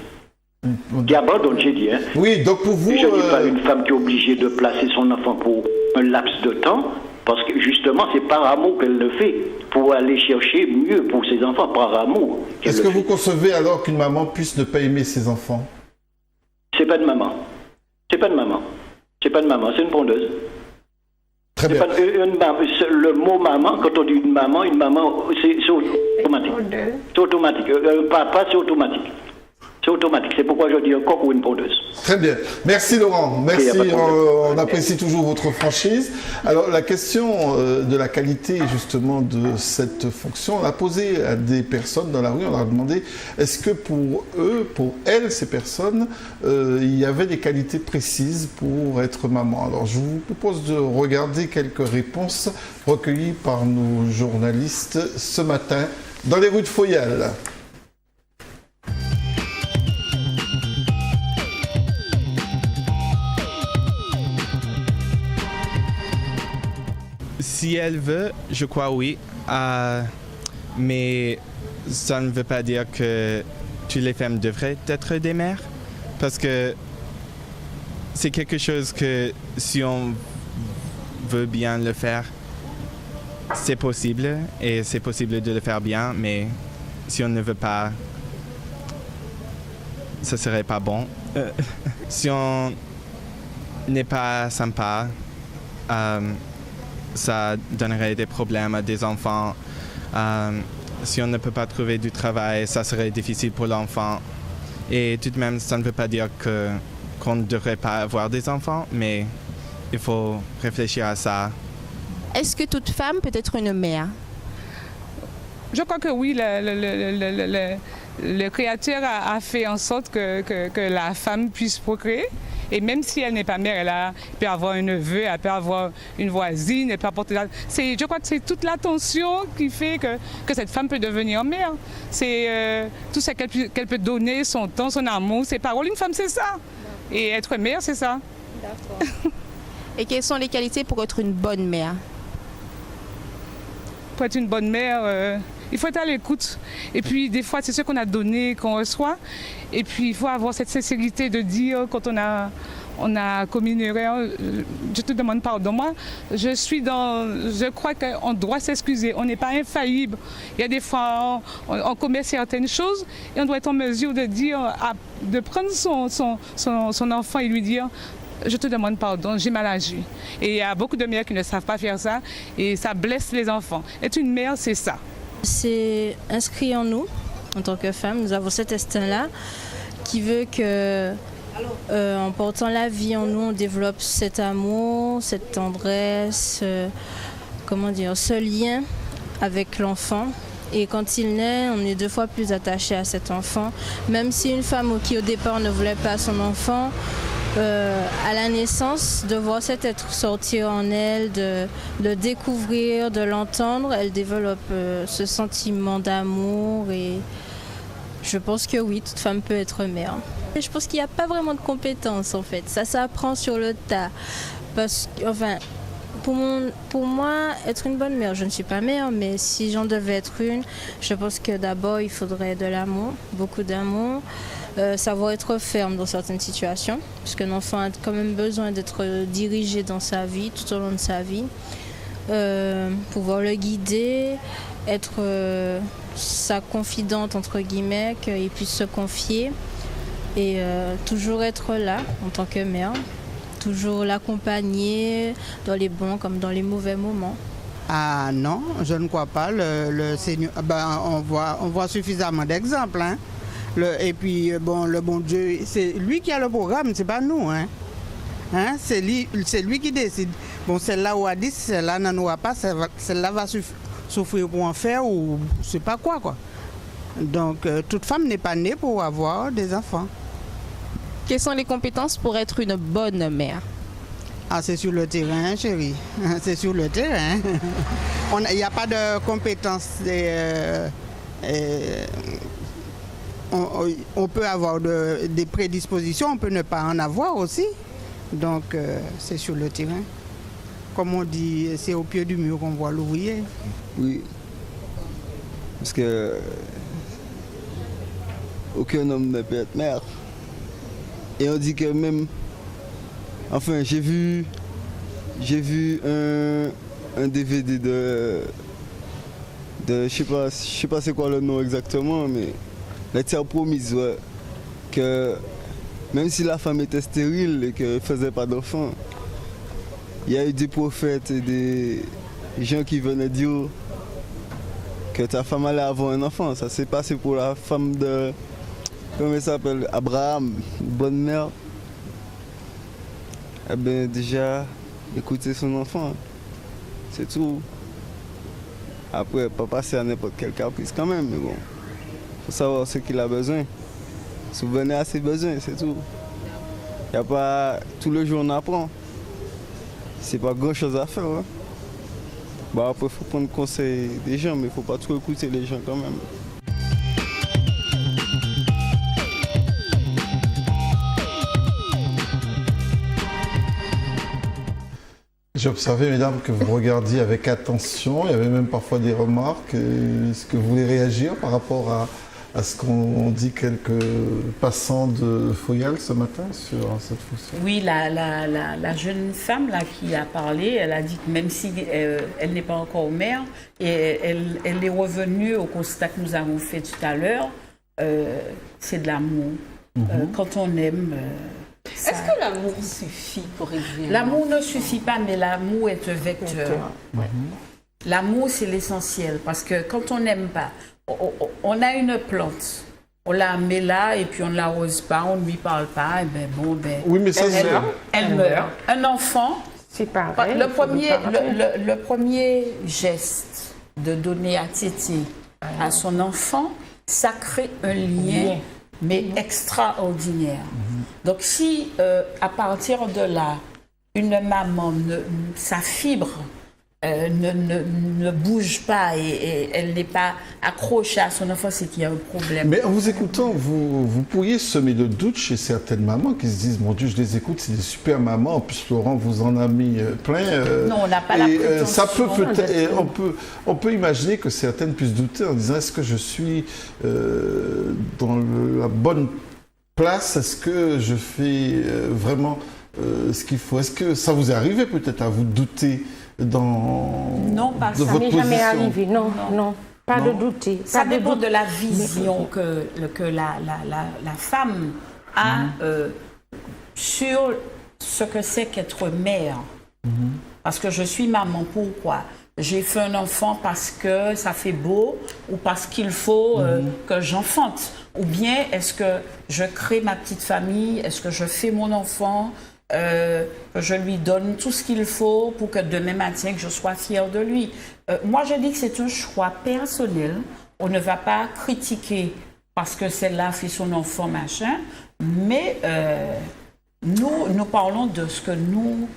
Qui abandonne, j'ai dit. Hein. Oui, donc pour vous... Je ne dis pas une femme qui est obligée de placer son enfant pour un laps de temps, parce que justement, c'est par amour qu'elle le fait, pour aller chercher mieux pour ses enfants, par amour. Est-ce que vous concevez alors qu'une maman puisse ne pas aimer ses enfants? C'est pas de maman. C'est pas de maman. C'est pas de maman, c'est une pondeuse. Très bien. Le mot maman, quand on dit une maman, c'est automatique. C'est automatique. Papa, c'est automatique. C'est automatique. C'est pourquoi je dis un coq ou une pondeuse. Très bien. Merci Laurent. Merci. On apprécie toujours votre franchise. Alors la question de la qualité justement de cette fonction, on l'a posée à des personnes dans la rue. On leur a demandé est-ce que pour eux, pour elles, ces personnes, il y avait des qualités précises pour être maman. Alors je vous propose de regarder quelques réponses recueillies par nos journalistes ce matin dans les rues de Foyal. Si elle veut, je crois oui. Mais ça ne veut pas dire que toutes les femmes devraient être des mères. Parce que c'est quelque chose que si on veut bien le faire, c'est possible. Et c'est possible de le faire bien. Mais si on ne veut pas, ça serait pas bon. Si on n'est pas sympa, ça donnerait des problèmes à des enfants. Si on ne peut pas trouver du travail, ça serait difficile pour l'enfant. Et tout de même, ça ne veut pas dire qu'on ne devrait pas avoir des enfants, mais il faut réfléchir à ça. Est-ce que toute femme peut être une mère? Je crois que oui, le Créateur a fait en sorte que la femme puisse procréer. Et même si elle n'est pas mère, elle peut avoir un neveu, elle peut avoir une voisine, elle peut apporter... Je crois que c'est toute l'attention qui fait que cette femme peut devenir mère. C'est tout ce qu'elle peut donner, son temps, son amour, ses paroles. Une femme, c'est ça. Et être mère, c'est ça. D'accord. Et quelles sont les qualités pour être une bonne mère? Pour être une bonne mère, il faut être à l'écoute. Et puis, des fois, c'est ce qu'on a donné, qu'on reçoit. Et puis, il faut avoir cette sincérité de dire, quand on a commis une erreur, je te demande pardon. Moi, je crois qu'on doit s'excuser. On n'est pas infaillible. Il y a des fois, on commet certaines choses et on doit être en mesure de dire, de prendre son enfant et lui dire, je te demande pardon, j'ai mal agi. Et il y a beaucoup de mères qui ne savent pas faire ça et ça blesse les enfants. Être une mère, c'est ça. C'est inscrit en nous, en tant que femme. Nous avons cet instinct-là qui veut que, en portant la vie en nous, on développe cet amour, cette tendresse, ce lien avec l'enfant. Et quand il naît, on est 2 fois plus attaché à cet enfant. Même si une femme qui au départ ne voulait pas son enfant, à la naissance, de voir cet être sortir en elle, de le découvrir, de l'entendre, elle développe ce sentiment d'amour et je pense que oui, toute femme peut être mère. Et je pense qu'il n'y a pas vraiment de compétences en fait, ça s'apprend sur le tas. Parce que, pour moi, être une bonne mère, je ne suis pas mère, mais si j'en devais être une, je pense que d'abord il faudrait de l'amour, beaucoup d'amour. Savoir être ferme dans certaines situations, parce qu'un enfant a quand même besoin d'être dirigé dans sa vie, tout au long de sa vie. Pouvoir le guider, être sa confidente, entre guillemets, qu'il puisse se confier et toujours être là en tant que mère, toujours l'accompagner dans les bons comme dans les mauvais moments. Ah non, je ne crois pas. Le Seigneur, on voit suffisamment d'exemples. Hein. Et puis, le bon Dieu, c'est lui qui a le programme, c'est pas nous. Hein? C'est lui qui décide. Bon, celle-là où a dit, celle-là n'en aura pas, celle-là va souffrir pour en faire ou je sais pas quoi. Donc, toute femme n'est pas née pour avoir des enfants. Quelles sont les compétences pour être une bonne mère? Ah, c'est sur le terrain, chérie. C'est sur le terrain. Il n'y a pas de compétences. On peut avoir des prédispositions, on peut ne pas en avoir aussi. Donc, c'est sur le terrain. Comme on dit, c'est au pied du mur qu'on voit l'ouvrier. Oui. Parce que aucun homme ne peut être mère. Et on dit que même... Enfin, j'ai vu un DVD de je sais pas c'est quoi le nom exactement, mais la terre promise, ouais, que même si la femme était stérile et qu'elle ne faisait pas d'enfants, il y a eu des prophètes et des gens qui venaient dire que ta femme allait avoir un enfant. Ça s'est passé pour la femme de, comment elle s'appelle, Abraham, bonne mère. Eh bien déjà, écouter son enfant, c'est tout. Après, pas passer à n'importe quel caprice quand même, mais bon. Faut savoir ce qu'il a besoin. Subvenir à ses besoins, c'est tout. Y a pas... Tout le jour on apprend. C'est pas grand chose à faire. Hein. Bon, après, il faut prendre conseil des gens, mais il faut pas trop écouter les gens quand même. J'ai observé, mesdames, que vous regardiez avec attention. Il y avait même parfois des remarques. Est-ce que vous voulez réagir par rapport à ce qu'on dit quelques passants de Foyal ce matin sur cette fonction? Oui, la jeune femme là, qui a parlé, elle a dit que même si elle n'est pas encore mère, et elle est revenue au constat que nous avons fait tout à l'heure, c'est de l'amour. Quand on aime... Est-ce que l'amour suffit pour élever? L'amour ne suffit pas, mais l'amour est un vecteur. L'amour, c'est l'essentiel, parce que quand on n'aime pas, on a une plante, on la met là et puis on ne l'arrose pas, on ne lui parle pas, et oui, mais ça, elle meurt. Un enfant, c'est pareil. Le premier geste de donner à téter à son enfant, ça crée un lien, mais extraordinaire. Donc si à partir de là, une maman, sa fibre ne bouge pas et elle n'est pas accrochée à son enfant, c'est qu'il y a un problème. Mais en vous écoutant, vous pourriez semer le doute chez certaines mamans qui se disent, mon Dieu, je les écoute, c'est des super mamans. En plus, Laurent vous en a mis plein. Non, on n'a pas la prétention. Ça peut peut-être, on peut imaginer que certaines puissent douter en disant, est-ce que je suis dans la bonne place? Est-ce que je fais vraiment ce qu'il faut? Est-ce que ça vous est arrivé peut-être à vous douter non, pas de ça. votre Ça m'est jamais arrivé, non. Pas de douter. Ça dépend de la vision que la femme a sur ce que c'est qu'être mère. Parce que je suis maman, pourquoi? J'ai fait un enfant parce que ça fait beau ou parce qu'il faut que j'enfante? Ou bien est-ce que je crée ma petite famille? Est-ce que je fais mon enfant? Je lui donne tout ce qu'il faut pour que demain matin, que je sois fière de lui. Moi, je dis que c'est un choix personnel. On ne va pas critiquer parce que celle-là fait son enfant, machin. Mais nous parlons de ce que nous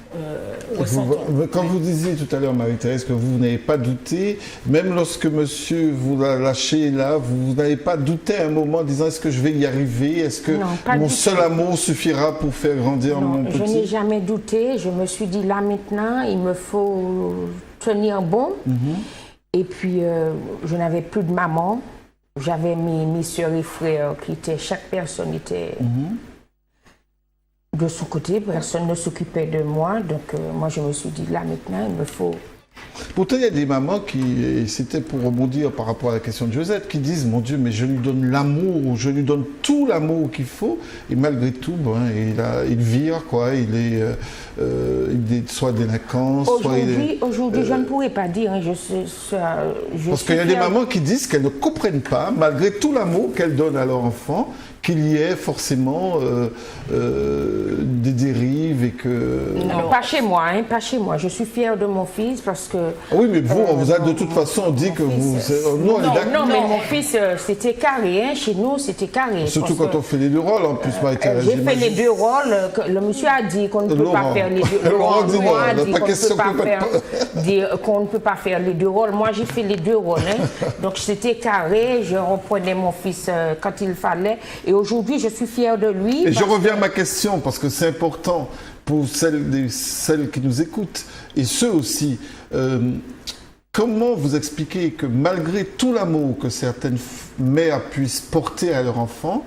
ressentons. Quand vous disiez tout à l'heure, Marie-Thérèse, que vous n'avez pas douté, même lorsque monsieur vous l'a lâché là, vous n'avez pas douté à un moment en disant, est-ce que je vais y arriver? Est-ce que mon seul amour suffira pour faire grandir mon petit? Je n'ai jamais douté. Je me suis dit, là maintenant, il me faut tenir bon. Et puis, je n'avais plus de maman. J'avais mes soeurs et frères qui étaient, chaque personne était de son côté, personne ne s'occupait de moi. Donc, moi, je me suis dit, là maintenant, il me faut... Pourtant, il y a des mamans qui, et c'était pour rebondir par rapport à la question de Josette, qui disent, mon Dieu, mais je lui donne l'amour, je lui donne tout l'amour qu'il faut, et malgré tout, il vire, quoi, il est soit délinquant, soit il est... Aujourd'hui, je ne pourrais pas dire, parce qu'il y a des mamans qui disent qu'elles ne comprennent pas, malgré tout l'amour qu'elles donnent à leur enfant, qu'il y ait forcément des dérives et que... Non, pas chez moi, pas chez moi. Je suis fière de mon fils parce que... Oui, mais vous, on vous a de toute façon dit que vous... Non, mais mon fils, c'était carré. Chez nous, c'était carré. Surtout quand on fait les deux rôles, en plus, Marie-Thérèse. J'ai fait les deux rôles. Le monsieur a dit qu'on ne peut pas faire les deux rôles. Laurent a dit qu'on ne peut pas faire les deux rôles. Moi, j'ai fait les deux rôles. Donc, c'était carré. Je reprenais mon fils quand il fallait. Et aujourd'hui, je suis fière de lui. Et je reviens à ma question, parce que c'est important pour celles qui nous écoutent, et ceux aussi. Comment vous expliquez que malgré tout l'amour que certaines mères puissent porter à leur enfant,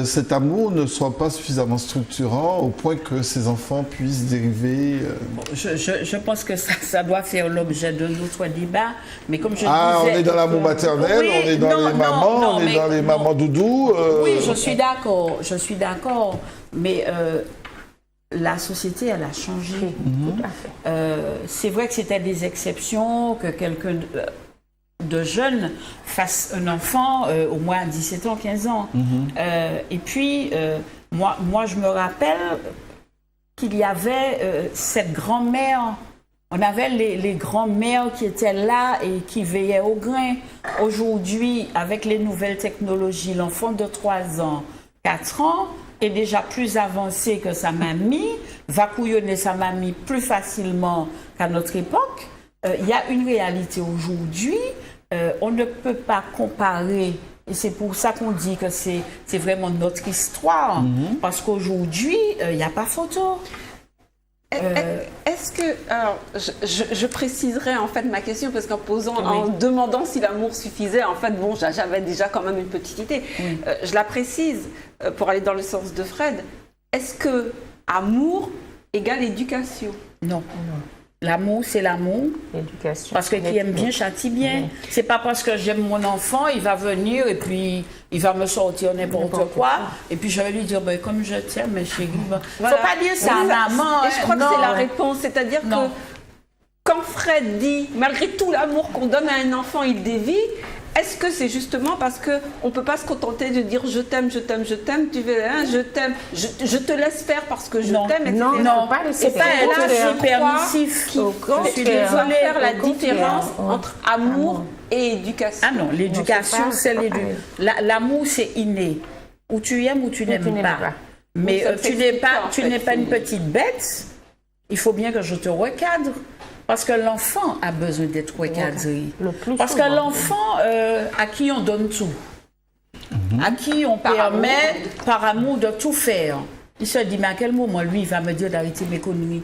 cet amour ne soit pas suffisamment structurant au point que ces enfants puissent dériver Je pense que ça doit faire l'objet d'un autre débat, mais comme je disais... on est dans l'amour maternel, oui, on est dans les mamans, on est dans les mamans doudou. Oui, je suis d'accord, mais la société, elle a changé. C'est vrai que c'était des exceptions, que quelqu'un de jeune fasse un enfant au moins à 17 ans, 15 ans. Et puis, moi, je me rappelle qu'il y avait cette grand-mère, on avait les grands-mères qui étaient là et qui veillaient au grain. Aujourd'hui, avec les nouvelles technologies, l'enfant de 3 ans, 4 ans, est déjà plus avancé que sa mamie, va couillonner sa mamie plus facilement qu'à notre époque. Il y a une réalité aujourd'hui, on ne peut pas comparer, et c'est pour ça qu'on dit que c'est vraiment notre histoire, parce qu'aujourd'hui, il n'y a pas photo. Est-ce que... Alors, je préciserai en fait ma question, parce en demandant si l'amour suffisait, en fait, bon, j'avais déjà quand même une petite idée. Je la précise, pour aller dans le sens de Fred. Est-ce que amour égale éducation? Non. L'amour, c'est l'amour. L'éducation. Parce que qui aime bien châtie bien. C'est pas parce que j'aime mon enfant, il va venir et puis il va me sortir n'importe quoi. Et puis je vais lui dire, comme je t'aime, ma chérie. Faut pas dire ça à maman. Et je crois que c'est la réponse. C'est-à-dire que quand Fred dit, malgré tout l'amour qu'on donne à un enfant, il dévie. Est-ce que c'est justement parce qu'on ne peut pas se contenter de dire je t'aime, je t'aime, je t'aime, tu veux, je t'aime, je te laisse faire parce que je t'aime, etc. Non, c'est pas un âge permissif. Je suis désolée, faire la différence entre amour et éducation. Ah non, l'éducation, c'est les deux. L'amour, c'est inné. Ou tu aimes ou tu n'aimes pas. Mais tu n'es pas une petite bête. Il faut bien que je te recadre. Parce que l'enfant a besoin d'être recadré. Parce que l'enfant à qui on donne tout, à qui on permet par amour de tout faire, il se dit, mais à quel moment lui, il va me dire d'arrêter mes conneries?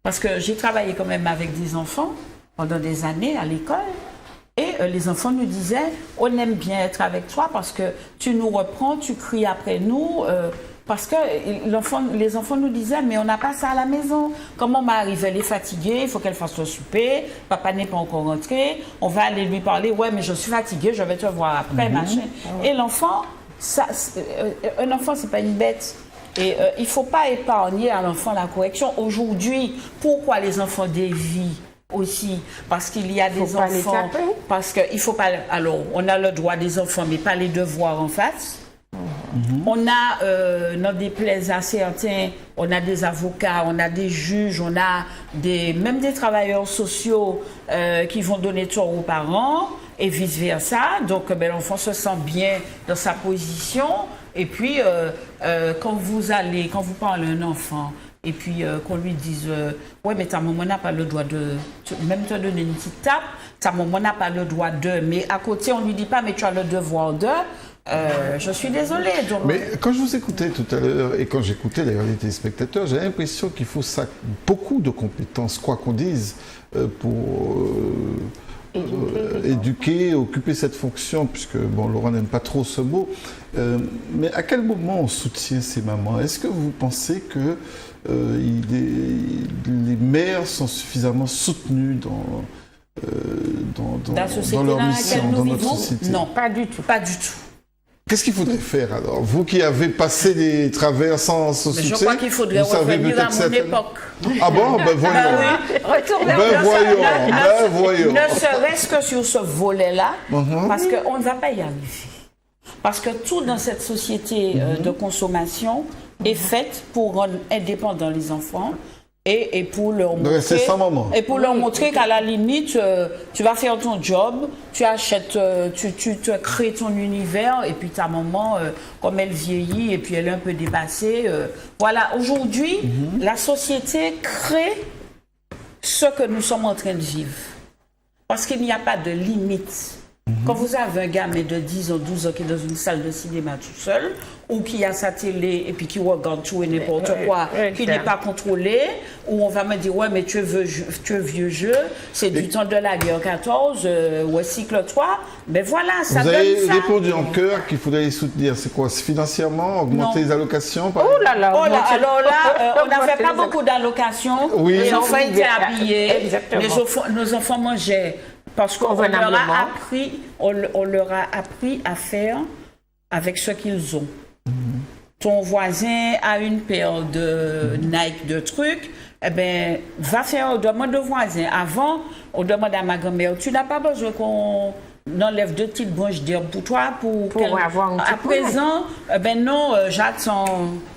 Parce que j'ai travaillé quand même avec des enfants pendant des années à l'école. Et les enfants nous disaient, on aime bien être avec toi parce que tu nous reprends, tu cries après nous. Parce que les enfants nous disaient, mais on n'a pas ça à la maison. Comme maman arrive, elle est fatiguée, il faut qu'elle fasse le souper, papa n'est pas encore rentré, on va aller lui parler, ouais, mais je suis fatiguée, je vais te voir après, machin. Et l'enfant, un enfant, c'est pas une bête. Et il ne faut pas épargner à l'enfant la correction. Aujourd'hui, pourquoi les enfants dévient aussi? Parce qu'il y a des enfants. Parce qu'il faut pas. Alors, on a le droit des enfants, mais pas les devoirs en face. On a, n'en déplaise à certains, on a des avocats, on a des juges, on a même des travailleurs sociaux qui vont donner tort aux parents et vice-versa. Donc, l'enfant se sent bien dans sa position. Et puis, quand vous parlez à un enfant, et puis qu'on lui dise ouais, mais ta maman n'a pas le droit de même te donner une petite tape, ta maman n'a pas le droit de, mais à côté on lui dit pas mais tu as le devoir de, je suis désolée. Donc... Mais quand je vous écoutais tout à l'heure et quand j'écoutais d'ailleurs les téléspectateurs, j'ai l'impression qu'il faut beaucoup de compétences, quoi qu'on dise, pour éduquer, occuper cette fonction, puisque bon, Laurent n'aime pas trop ce mot. Mais à quel moment on soutient ces mamans? Est-ce que vous pensez que les mères sont suffisamment soutenues dans leur mission, dans notre société? Non, pas du tout. Pas du tout. Qu'est-ce qu'il faudrait faire alors? Vous qui avez passé des travers sans soutien, je crois qu'il faudrait revenir à mon époque. Ah bon? Ben voyons. Voyons. Ne serait-ce que sur ce volet-là, parce qu'on ne va pas y arriver. Parce que tout dans cette société de consommation est fait pour rendre indépendants les enfants. Et pour leur montrer, qu'à la limite, tu vas faire ton job, tu achètes, tu te crées ton univers, et puis ta maman, comme elle vieillit et puis elle est un peu dépassée, voilà. Aujourd'hui, la société crée ce que nous sommes en train de vivre. Parce qu'il n'y a pas de limite. Quand vous avez un gamin de 10 ans, 12 ans qui est dans une salle de cinéma tout seul, ou qui a sa télé et puis qui regarde tout et n'importe quoi, qui n'est pas contrôlé, où on va me dire, ouais, mais tu es vieux jeu, c'est du temps de la guerre 14, ou cycle 3, mais voilà, ça donne ça. Vous avez répondu en cœur qu'il faudrait les soutenir, c'est quoi? Financièrement, augmenter les allocations par alors là, on n'avait pas beaucoup d'allocations, les enfants étaient habillés, nos enfants mangeaient. Parce qu'on leur a appris à faire avec ce qu'ils ont. Ton voisin a une paire de Nike de trucs, eh bien, va faire, demande au voisin. Avant, on demande à ma grand-mère, tu n'as pas besoin qu'on enlève 2 petites branches d'herbe pour toi, pour avoir un petit à présent, non, j'attends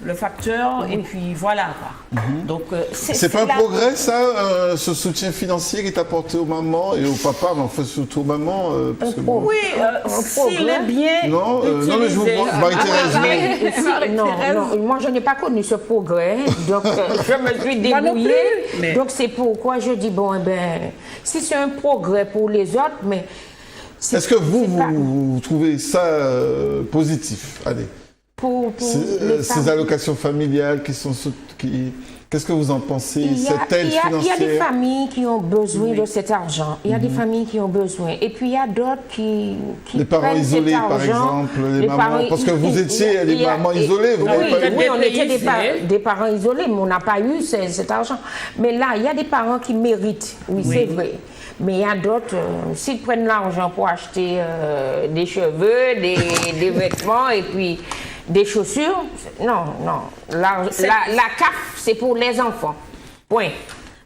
le facteur et puis voilà. Donc, c'est pas un progrès, ça, ce soutien financier qui est apporté aux mamans et aux papas, mais enfin surtout aux mamans. Oui, s'il est bien. Non, mais je vous Marie-Thérèse. Non, moi je n'ai pas connu ce progrès, donc je me suis débrouillée. Donc c'est pourquoi je dis, bon, si c'est un progrès pour les autres, mais. Est-ce que vous trouvez ça positif? Allez. Pour ces allocations familiales qu'est-ce que vous en pensez? Cette aide financière? Il y a des familles qui ont besoin de cet argent. Il y a des familles qui ont besoin. Et puis il y a d'autres qui les parents isolés, par exemple, les mamans. Parce que vous étiez des mamans isolées, vous n'avez pas eu. Oui, on était des parents isolés, mais on n'a pas eu cet argent. Mais là, il y a des parents qui méritent. Oui, c'est vrai. Mais il y a d'autres, s'ils prennent l'argent pour acheter des cheveux, des vêtements et puis des chaussures, non. La CAF, c'est pour les enfants. Point.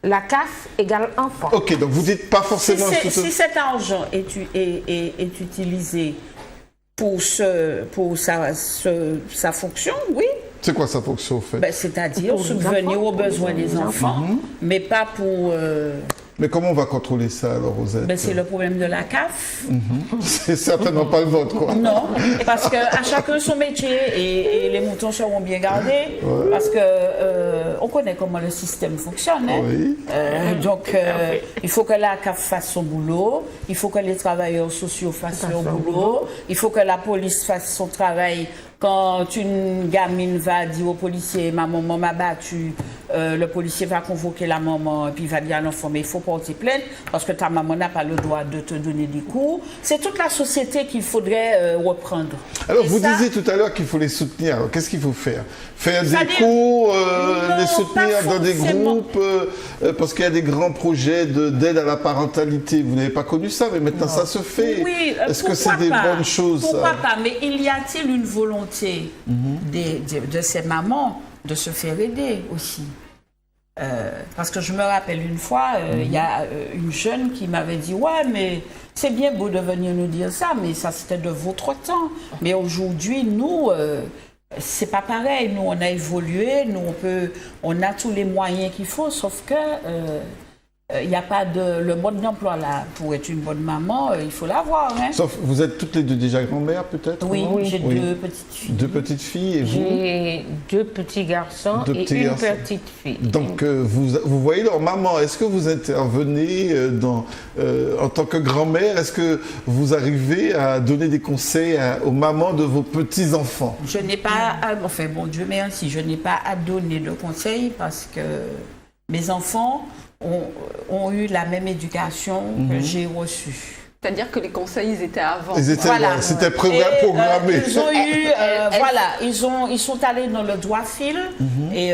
La CAF égale enfant. Ok, donc vous dites pas forcément... Si cet argent est utilisé pour sa fonction, oui. C'est quoi sa fonction, en fait? C'est-à-dire subvenir aux besoins des enfants, mais pas pour... Mais comment on va contrôler ça alors, Rosette? Ben, c'est le problème de la CAF. C'est certainement pas le vôtre, quoi. Non, parce qu'à chacun son métier et les moutons seront bien gardés, parce que on connaît comment le système fonctionne. Hein? Oui. Donc, il faut que la CAF fasse son boulot, il faut que les travailleurs sociaux fassent leur boulot, il faut que la police fasse son travail. Quand une gamine va dire au policier, ma maman m'a battu, le policier va convoquer la maman et puis il va dire à l'enfant, mais il faut porter plainte parce que ta maman n'a pas le droit de te donner des coups. C'est toute la société qu'il faudrait reprendre. Alors, vous disiez tout à l'heure qu'il faut les soutenir. Alors, qu'est-ce qu'il faut faire? Faire des cours, les soutenir dans des groupes, parce qu'il y a des grands projets d'aide à la parentalité. Vous n'avez pas connu ça, mais maintenant ça se fait. Oui, est-ce que c'est des bonnes choses? Pourquoi pas? Mais il y a-t-il une volonté de ces mamans de se faire aider aussi? Parce que je me rappelle une fois, il y a une jeune qui m'avait dit « Ouais, mais c'est bien beau de venir nous dire ça, mais ça c'était de votre temps. Mais aujourd'hui, nous, c'est pas pareil. Nous, on a évolué, nous, on a tous les moyens qu'il faut, sauf que il n'y a pas le mode d'emploi là. Pour être une bonne maman, il faut l'avoir. Hein. Sauf, vous êtes toutes les deux déjà grand-mères peut-être? Oui, j'ai deux petites filles. Deux petites filles et vous? J'ai deux petits garçons et une petite fille. Donc, vous voyez leur maman. Est-ce que vous intervenez en tant que grand-mère? Est-ce que vous arrivez à donner des conseils aux mamans de vos petits-enfants? Je n'ai pas, enfin bon Dieu merci, je n'ai pas à donner de conseils parce que mes enfants ont eu la même éducation que j'ai reçue. C'est-à-dire que les conseils, ils étaient avant. Ils étaient c'était programmé. Ils ont eu, ils sont allés dans le droit fil et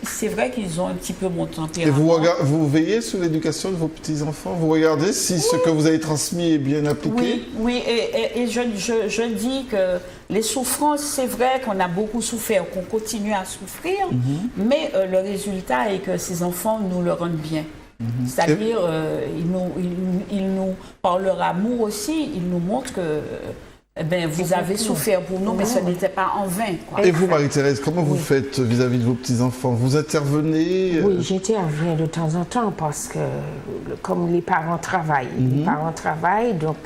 c'est vrai qu'ils ont un petit peu mon tempérament. Et vous veillez sur l'éducation de vos petits-enfants? Vous regardez si ce que vous avez transmis est bien appliqué? Oui, et je dis que les souffrances, c'est vrai qu'on a beaucoup souffert, qu'on continue à souffrir, mais le résultat est que ces enfants nous le rendent bien. C'est-à-dire, il nous, par leur amour aussi, il nous montre que vous avez souffert pour nous, mais ce n'était pas en vain. Quoi. Et vous, Marie-Thérèse, comment vous faites vis-à-vis de vos petits-enfants? Vous intervenez? Oui, j'interviens de temps en temps parce que, comme les parents travaillent, donc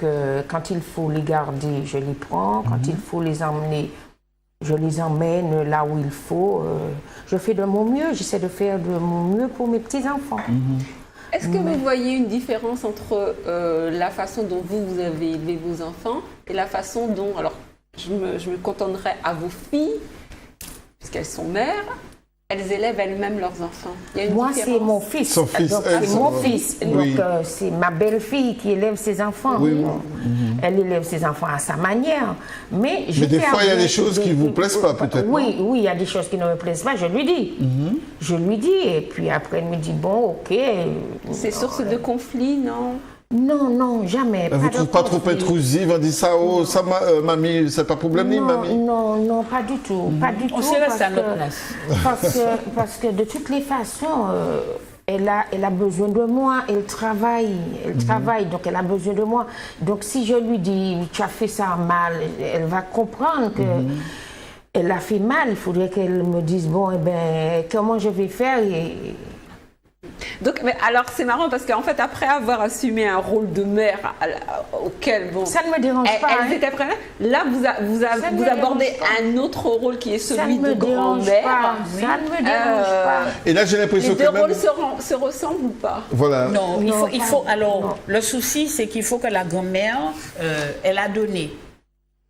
quand il faut les garder, je les prends. Quand il faut les emmener, je les emmène là où il faut. Je fais de mon mieux, j'essaie de faire de mon mieux pour mes petits-enfants. Est-ce que vous voyez une différence entre la façon dont vous avez élevé vos enfants et la façon dont, alors je me cantonnerai à vos filles, puisqu'elles sont mères, elles élèvent elles-mêmes leurs enfants? Moi, c'est mon fils. Son fils, c'est mon fils. Oui. Donc, c'est ma belle-fille qui élève ses enfants. Oui. Elle élève ses enfants à sa manière. Mais des fois, il y a des choses qui ne vous plaisent pas, peut-être. Oui, il y a des choses qui ne me plaisent pas. Je lui dis. Je lui dis. Et puis après, elle me dit, bon, ok. C'est source de conflit, non? Non, jamais. Vous ne trouvez pas trop intrusive? On dit ça, mamie, c'est pas problème, mamie? Non, pas du tout. Pas du tout. On s'y reste à notre place. Parce que de toutes les façons, elle a besoin de moi. Elle travaille, donc elle a besoin de moi. Donc si je lui dis, tu as fait ça mal, elle va comprendre que elle a fait mal. Il faudrait qu'elle me dise, bon, comment je vais faire Donc, mais alors c'est marrant parce qu'en fait après avoir assumé un rôle de mère auquel ça ne me dérange pas. Elles étaient prêtes. Là vous abordez un autre rôle qui est celui de grand-mère. Ça ne me dérange pas. Et là j'ai l'impression que les deux rôles se ressemblent ou pas? Voilà. Non, il faut. Alors le souci c'est qu'il faut que la grand-mère, elle a donné,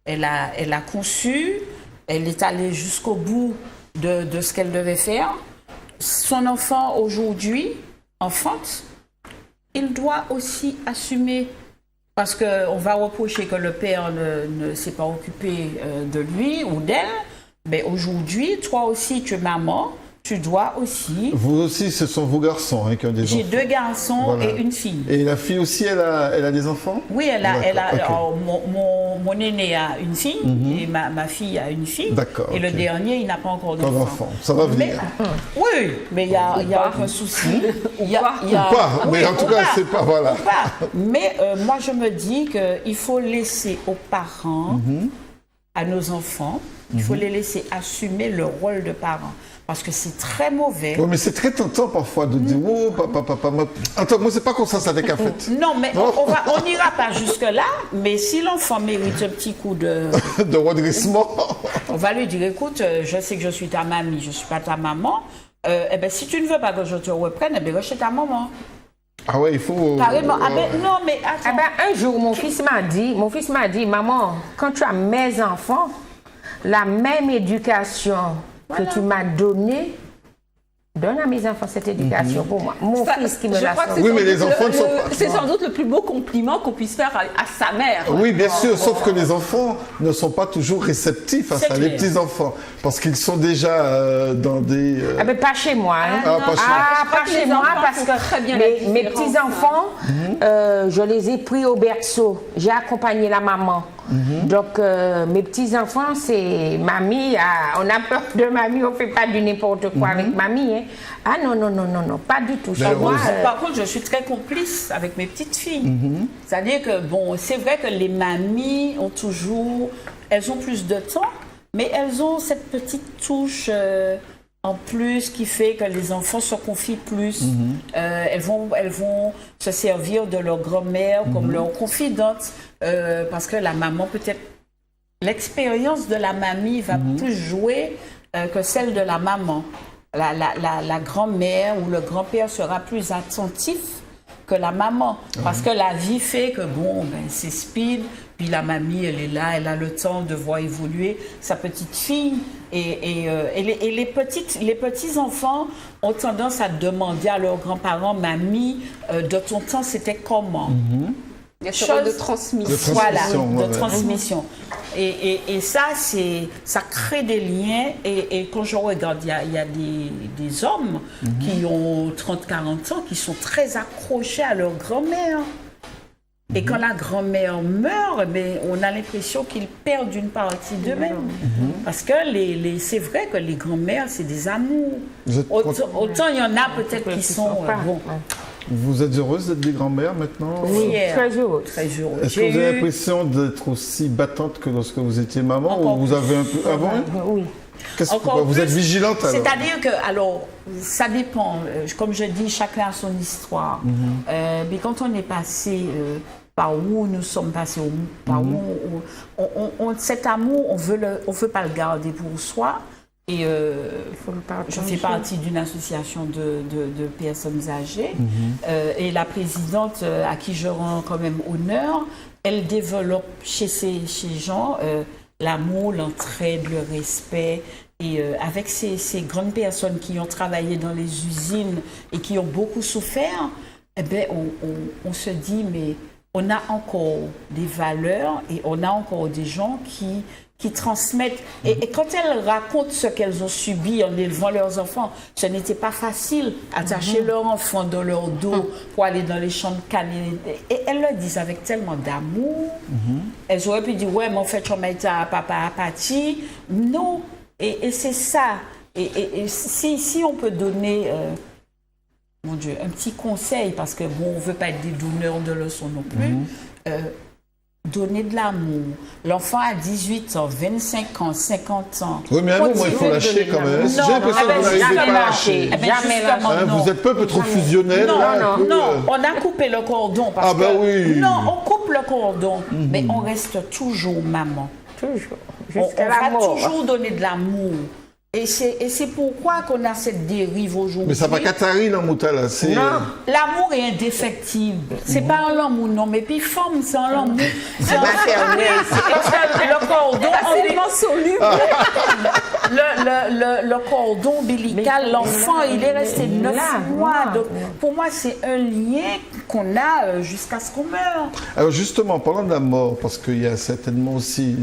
elle a conçu, elle est allée jusqu'au bout de ce qu'elle devait faire. Son enfant aujourd'hui, enfante, il doit aussi assumer, parce qu'on va reprocher que le père ne s'est pas occupé de lui ou d'elle, mais aujourd'hui, toi aussi, tu es maman, tu dois aussi... Vous aussi, ce sont vos garçons qui ont des enfants. J'ai deux garçons et une fille. Et la fille aussi, elle a des enfants? Oui, elle a okay. Alors, mon aîné a une fille et ma fille a une fille. D'accord. Et le dernier, il n'a pas encore d'enfant. Ça va venir. Oui, mais il n'y a aucun souci. Ou pas, mais en tout cas, c'est pas... Voilà. Mais moi, je me dis qu'il faut laisser aux parents, à nos enfants, il faut les laisser assumer le rôle de parents. parce que c'est très mauvais. Oui, mais c'est très tentant parfois de dire oh papa. Attends, moi c'est pas comme ça qu'à fait. Non, mais on n'ira pas jusque-là, mais si l'enfant mérite un petit coup de redressement, on va lui dire écoute, je sais que je suis ta mamie, je suis pas ta maman. Eh ben, si tu ne veux pas que je te reprenne, eh ben, va chez ta maman. Ah ouais, il faut. Carrément. Ah ben, non, mais attends. Eh ben, un jour, mon fils m'a dit, maman, quand tu as mes enfants, la même éducation que tu m'as donnée, donne à mes enfants cette éducation pour moi. Mon fils qui me l'a Oui, mais les enfants ne sont pas. C'est sans doute le plus beau compliment qu'on puisse faire à sa mère. Oui, bien sûr, sauf que les enfants ne sont pas toujours réceptifs à ça, les petits-enfants. Parce qu'ils sont déjà dans des. Ah ben pas chez moi. Hein. Pas chez moi, parce que mes petits-enfants, je les ai pris au berceau. J'ai accompagné la maman. Donc, mes petits-enfants, c'est mamie. On a peur de mamie, on ne fait pas du n'importe quoi avec mamie. Hein. Ah non, pas du tout. Moi, par contre, je suis très complice avec mes petites filles. C'est-à-dire que, bon, c'est vrai que les mamies ont toujours. Elles ont plus de temps, mais elles ont cette petite touche. En plus, qui fait que les enfants se confient plus. Elles vont se servir de leur grand-mère comme leur confidente. Parce que la maman, peut-être, l'expérience de la mamie va plus jouer que celle de la maman. La grand-mère ou le grand-père sera plus attentif que la maman. Parce que la vie fait que, bon, ben, c'est speed. Puis la mamie, elle est là, elle a le temps de voir évoluer sa petite fille. Et les petits-enfants ont tendance à demander à leurs grands-parents, mamie, de ton temps, c'était comment? Il y a ce rôle de transmission. Voilà, de transmission. Et ça, ça crée des liens. Et quand je regarde, il y a des hommes qui ont 30-40 ans, qui sont très accrochés à leur grand-mère. Et quand la grand-mère meurt, mais on a l'impression qu'ils perdent une partie d'eux-mêmes. Parce que c'est vrai que les grand-mères, c'est des amours. Autant il y en a peut-être qui sont... bon. Vous êtes heureuse d'être des grand-mères maintenant? Oui, très heureuse. Est-ce que vous avez l'impression d'être aussi battante que lorsque vous étiez maman? Ou vous avez un peu avant? Oui. Vous êtes vigilante alors? C'est-à-dire que, alors, ça dépend. Comme je dis, chacun a son histoire. Mais quand on est passé... par où nous sommes passés, cet amour, on veut pas le garder pour soi. Et je fais partie d'une association de personnes âgées. Et la présidente, à qui je rends quand même honneur, elle développe chez ces gens l'amour, l'entraide, le respect. Et avec ces grandes personnes qui ont travaillé dans les usines et qui ont beaucoup souffert, eh ben, on se dit, mais on a encore des valeurs et on a encore des gens qui transmettent. Et quand elles racontent ce qu'elles ont subi en élevant leurs enfants, ce n'était pas facile, attacher leurs enfants dans leur dos pour aller dans les champs de canne. Et elles le disent avec tellement d'amour. Elles auraient pu dire, ouais, mais en fait, je m'ai été à papa à Pati. Non. Et c'est ça. Et si on peut donner... mon Dieu, un petit conseil, parce que bon, on ne veut pas être des donneurs de leçons non plus. Donner de l'amour. L'enfant a 18 ans, 25 ans, 50 ans. Oui, mais à un moment, il faut lâcher quand même. J'ai l'impression que vous n'arrivez pas à lâcher. Jamais lâcher. Vous êtes peu trop fusionnel. Non, on a coupé le cordon. Parce oui. Non, on coupe le cordon, mais on reste toujours maman. Toujours. On va toujours donner de l'amour. Et c'est pourquoi qu'on a cette dérive aujourd'hui. Mais ça va Katari, l'amour, là. Non, l'amour est indéfectible. C'est pas un l'amour, non, mais puis femme, c'est un l'amour. C'est le cordon soluble. Le cordon ombilical, l'enfant, il est resté 9 mois. Donc, pour moi, c'est un lien qu'on a jusqu'à ce qu'on meure. Alors justement, parlant de la mort, parce qu'il y a certainement aussi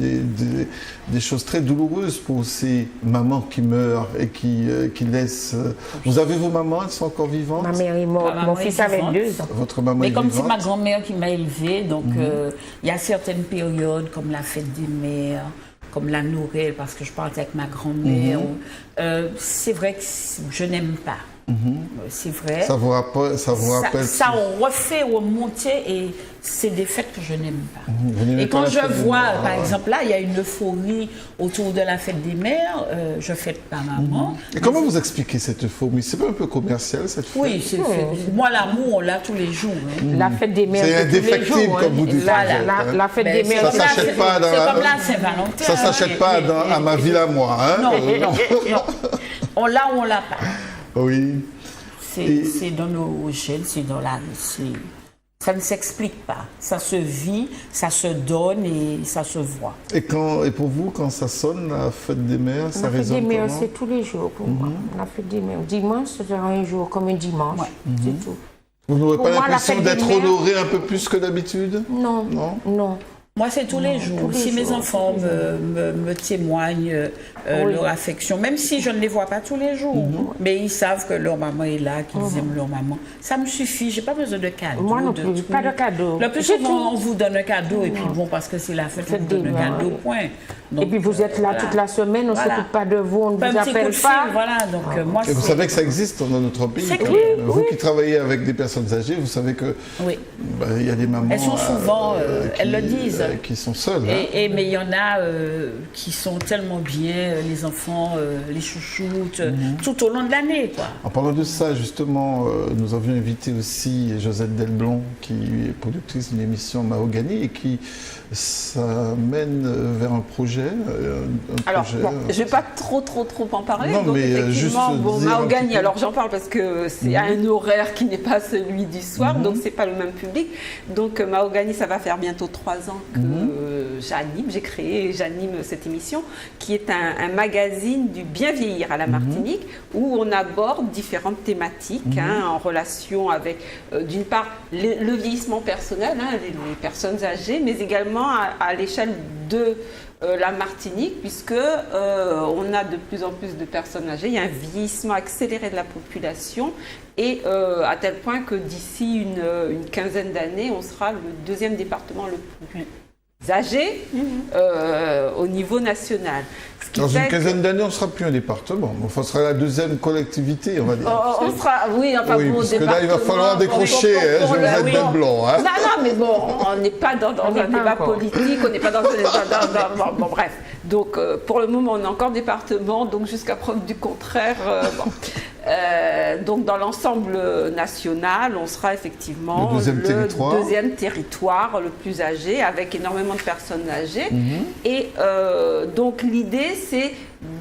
des choses très douloureuses pour ces mamans qui meurent et qui laissent... Vous avez vos mamans, elles sont encore vivantes? Ma mère est morte, mon fils avait 2 ans. Votre maman est vivante? Mais comme c'est ma grand-mère qui m'a élevée, donc il y a certaines périodes comme la fête des mères, comme la Noël, parce que je partais avec ma grand-mère. C'est vrai que je n'aime pas. C'est vrai. Ça vous rappelle ça refait remonter et c'est des fêtes que je n'aime pas. Et quand je vois, par exemple, là, il y a une euphorie autour de la fête des mères, je fête pas maman. Et comment vous expliquez cette euphorie? C'est pas un peu commercial cette fête? Oui, moi l'amour, on l'a tous les jours. La fête des mères, c'est indéfectible, comme vous dites. La fête des mères, ça s'achète pas dans la... comme là, Saint-Valentin. Ça s'achète pas à ma ville à moi. Hein? Non. On l'a ou on l'a pas. Oui. C'est dans nos gènes, c'est dans la vie. Ça ne s'explique pas. Ça se vit, ça se donne et ça se voit. Et pour vous, quand ça sonne, la fête des mères, ça résonne comment? La fête des mères, c'est tous les jours pour moi. La fête des mères. Dimanche, c'est un jour comme un dimanche. C'est tout. Vous n'aurez pas l'impression d'être honoré un peu plus que d'habitude? Non. Moi, c'est tous les jours. Si mes enfants me témoignent leur affection, même si je ne les vois pas tous les jours, mais ils savent que leur maman est là, qu'ils aiment leur maman. Ça me suffit, j'ai pas besoin de cadeaux. Moi non plus, pas de cadeaux. Le plus souvent, on vous donne un cadeau et puis bon, parce que c'est la fête, on vous donne un cadeau, point. Donc, et puis vous êtes là toute la semaine, on ne s'occupe pas de vous, on ne vous appelle pas. Voilà, donc moi, et vous savez que ça existe dans notre pays. Vous qui travaillez avec des personnes âgées, vous savez que il y a des mamans. Elles sont souvent, elles le disent. Qui sont seules. Mais il y en a qui sont tellement bien, les enfants, les chouchoutes, tout au long de l'année. En parlant de ça, justement, nous avions invité aussi Josette Delblon, qui est productrice d'une émission Mahogany et qui s'amène vers un projet. Je ne vais pas trop en parler. Non, donc, mais effectivement, juste Mahogany, alors j'en parle parce que c'est un horaire qui n'est pas celui du soir, donc c'est pas le même public. Donc Mahogany, ça va faire bientôt 3 ans que j'ai créé et j'anime cette émission, qui est un magazine du bien vieillir à la Martinique, où on aborde différentes thématiques en relation avec, d'une part, le vieillissement personnel, les personnes âgées, mais également à l'échelle de la Martinique, puisque on a de plus en plus de personnes âgées, il y a un vieillissement accéléré de la population et à tel point que d'ici une quinzaine d'années, on sera le 2e département le plus âgé au niveau national. Dans une quinzaine d'années, on ne sera plus un département. Enfin, on sera la 2e collectivité, on va dire. On sera, parce que là, il va falloir décrocher, Josette Delblon. Non, mais bon, on n'est pas dans un débat politique, on n'est pas dans un... Bon, bref. Donc, pour le moment, on est encore département, donc jusqu'à preuve du contraire... donc dans l'ensemble national, on sera effectivement le 2e territoire le plus âgé, avec énormément de personnes âgées. Et donc l'idée, c'est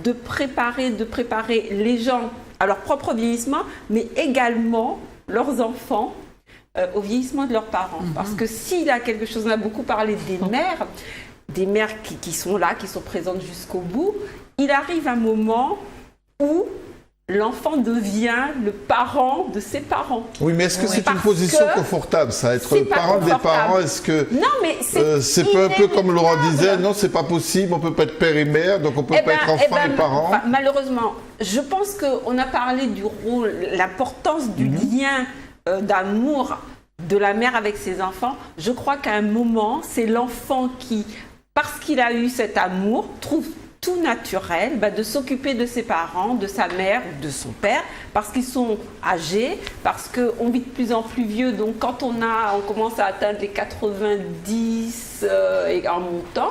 de préparer les gens à leur propre vieillissement, mais également leurs enfants au vieillissement de leurs parents. Parce que s'il y a quelque chose, on a beaucoup parlé des mères qui sont là, qui sont présentes jusqu'au bout, il arrive un moment où l'enfant devient le parent de ses parents. Oui, mais est-ce que c'est une position confortable, ça, être le parent des parents? Est-ce que c'est pas un peu comme Laurent disait, non, c'est pas possible, on peut pas être père et mère, donc on peut pas être enfant et parent? Malheureusement, je pense qu'on a parlé du rôle, l'importance du lien d'amour de la mère avec ses enfants. Je crois qu'à un moment, c'est l'enfant qui, parce qu'il a eu cet amour, trouve tout naturel de s'occuper de ses parents, de sa mère ou de son père, parce qu'ils sont âgés, parce qu'on vit de plus en plus vieux. Donc quand on commence à atteindre les 90 et en montant,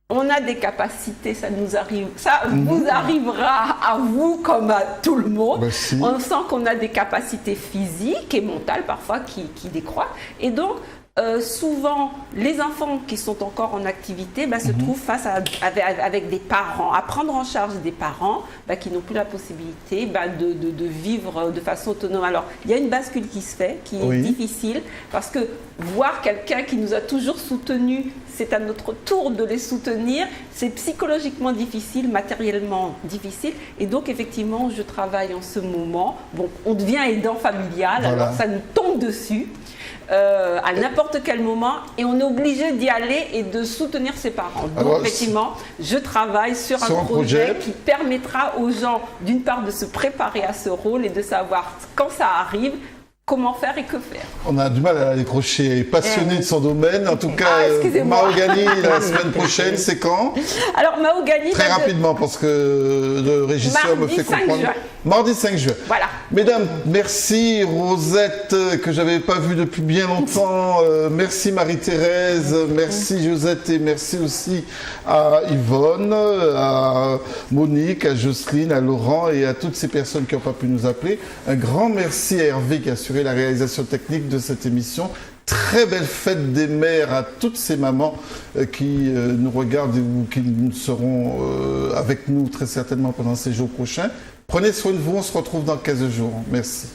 on a des capacités, ça nous arrive, ça vous arrivera à vous comme à tout le monde. Merci. On sent qu'on a des capacités physiques et mentales parfois qui décroissent. Et donc, souvent, les enfants qui sont encore en activité se trouvent face avec des parents, à prendre en charge des parents qui n'ont plus la possibilité de vivre de façon autonome. Alors, il y a une bascule qui se fait, qui est difficile, parce que voir quelqu'un qui nous a toujours soutenus, c'est à notre tour de les soutenir, c'est psychologiquement difficile, matériellement difficile, et donc effectivement, je travaille en ce moment. Bon, on devient aidant familial, alors ça nous tombe dessus. À n'importe quel moment, et on est obligé d'y aller et de soutenir ses parents. Donc alors, effectivement, je travaille sur un projet qui permettra aux gens, d'une part, de se préparer à ce rôle et de savoir quand ça arrive, comment faire et que faire. On a du mal à la décrocher, passionné de son domaine. En tout cas, Mahogany, la semaine prochaine, c'est quand? Alors, Mahogany... Très rapidement, parce que le régisseur me fait comprendre. Mardi 5 juin. Voilà. Mesdames, merci Rosette, que j'avais pas vue depuis bien longtemps. Merci Marie-Thérèse, merci Josette et merci aussi à Yvonne, à Monique, à Jocelyne, à Laurent et à toutes ces personnes qui n'ont pas pu nous appeler. Un grand merci à Hervé qui a assuré la réalisation technique de cette émission. Très belle fête des mères à toutes ces mamans qui nous regardent ou qui seront avec nous très certainement pendant ces jours prochains. Prenez soin de vous, on se retrouve dans 15 jours. Merci.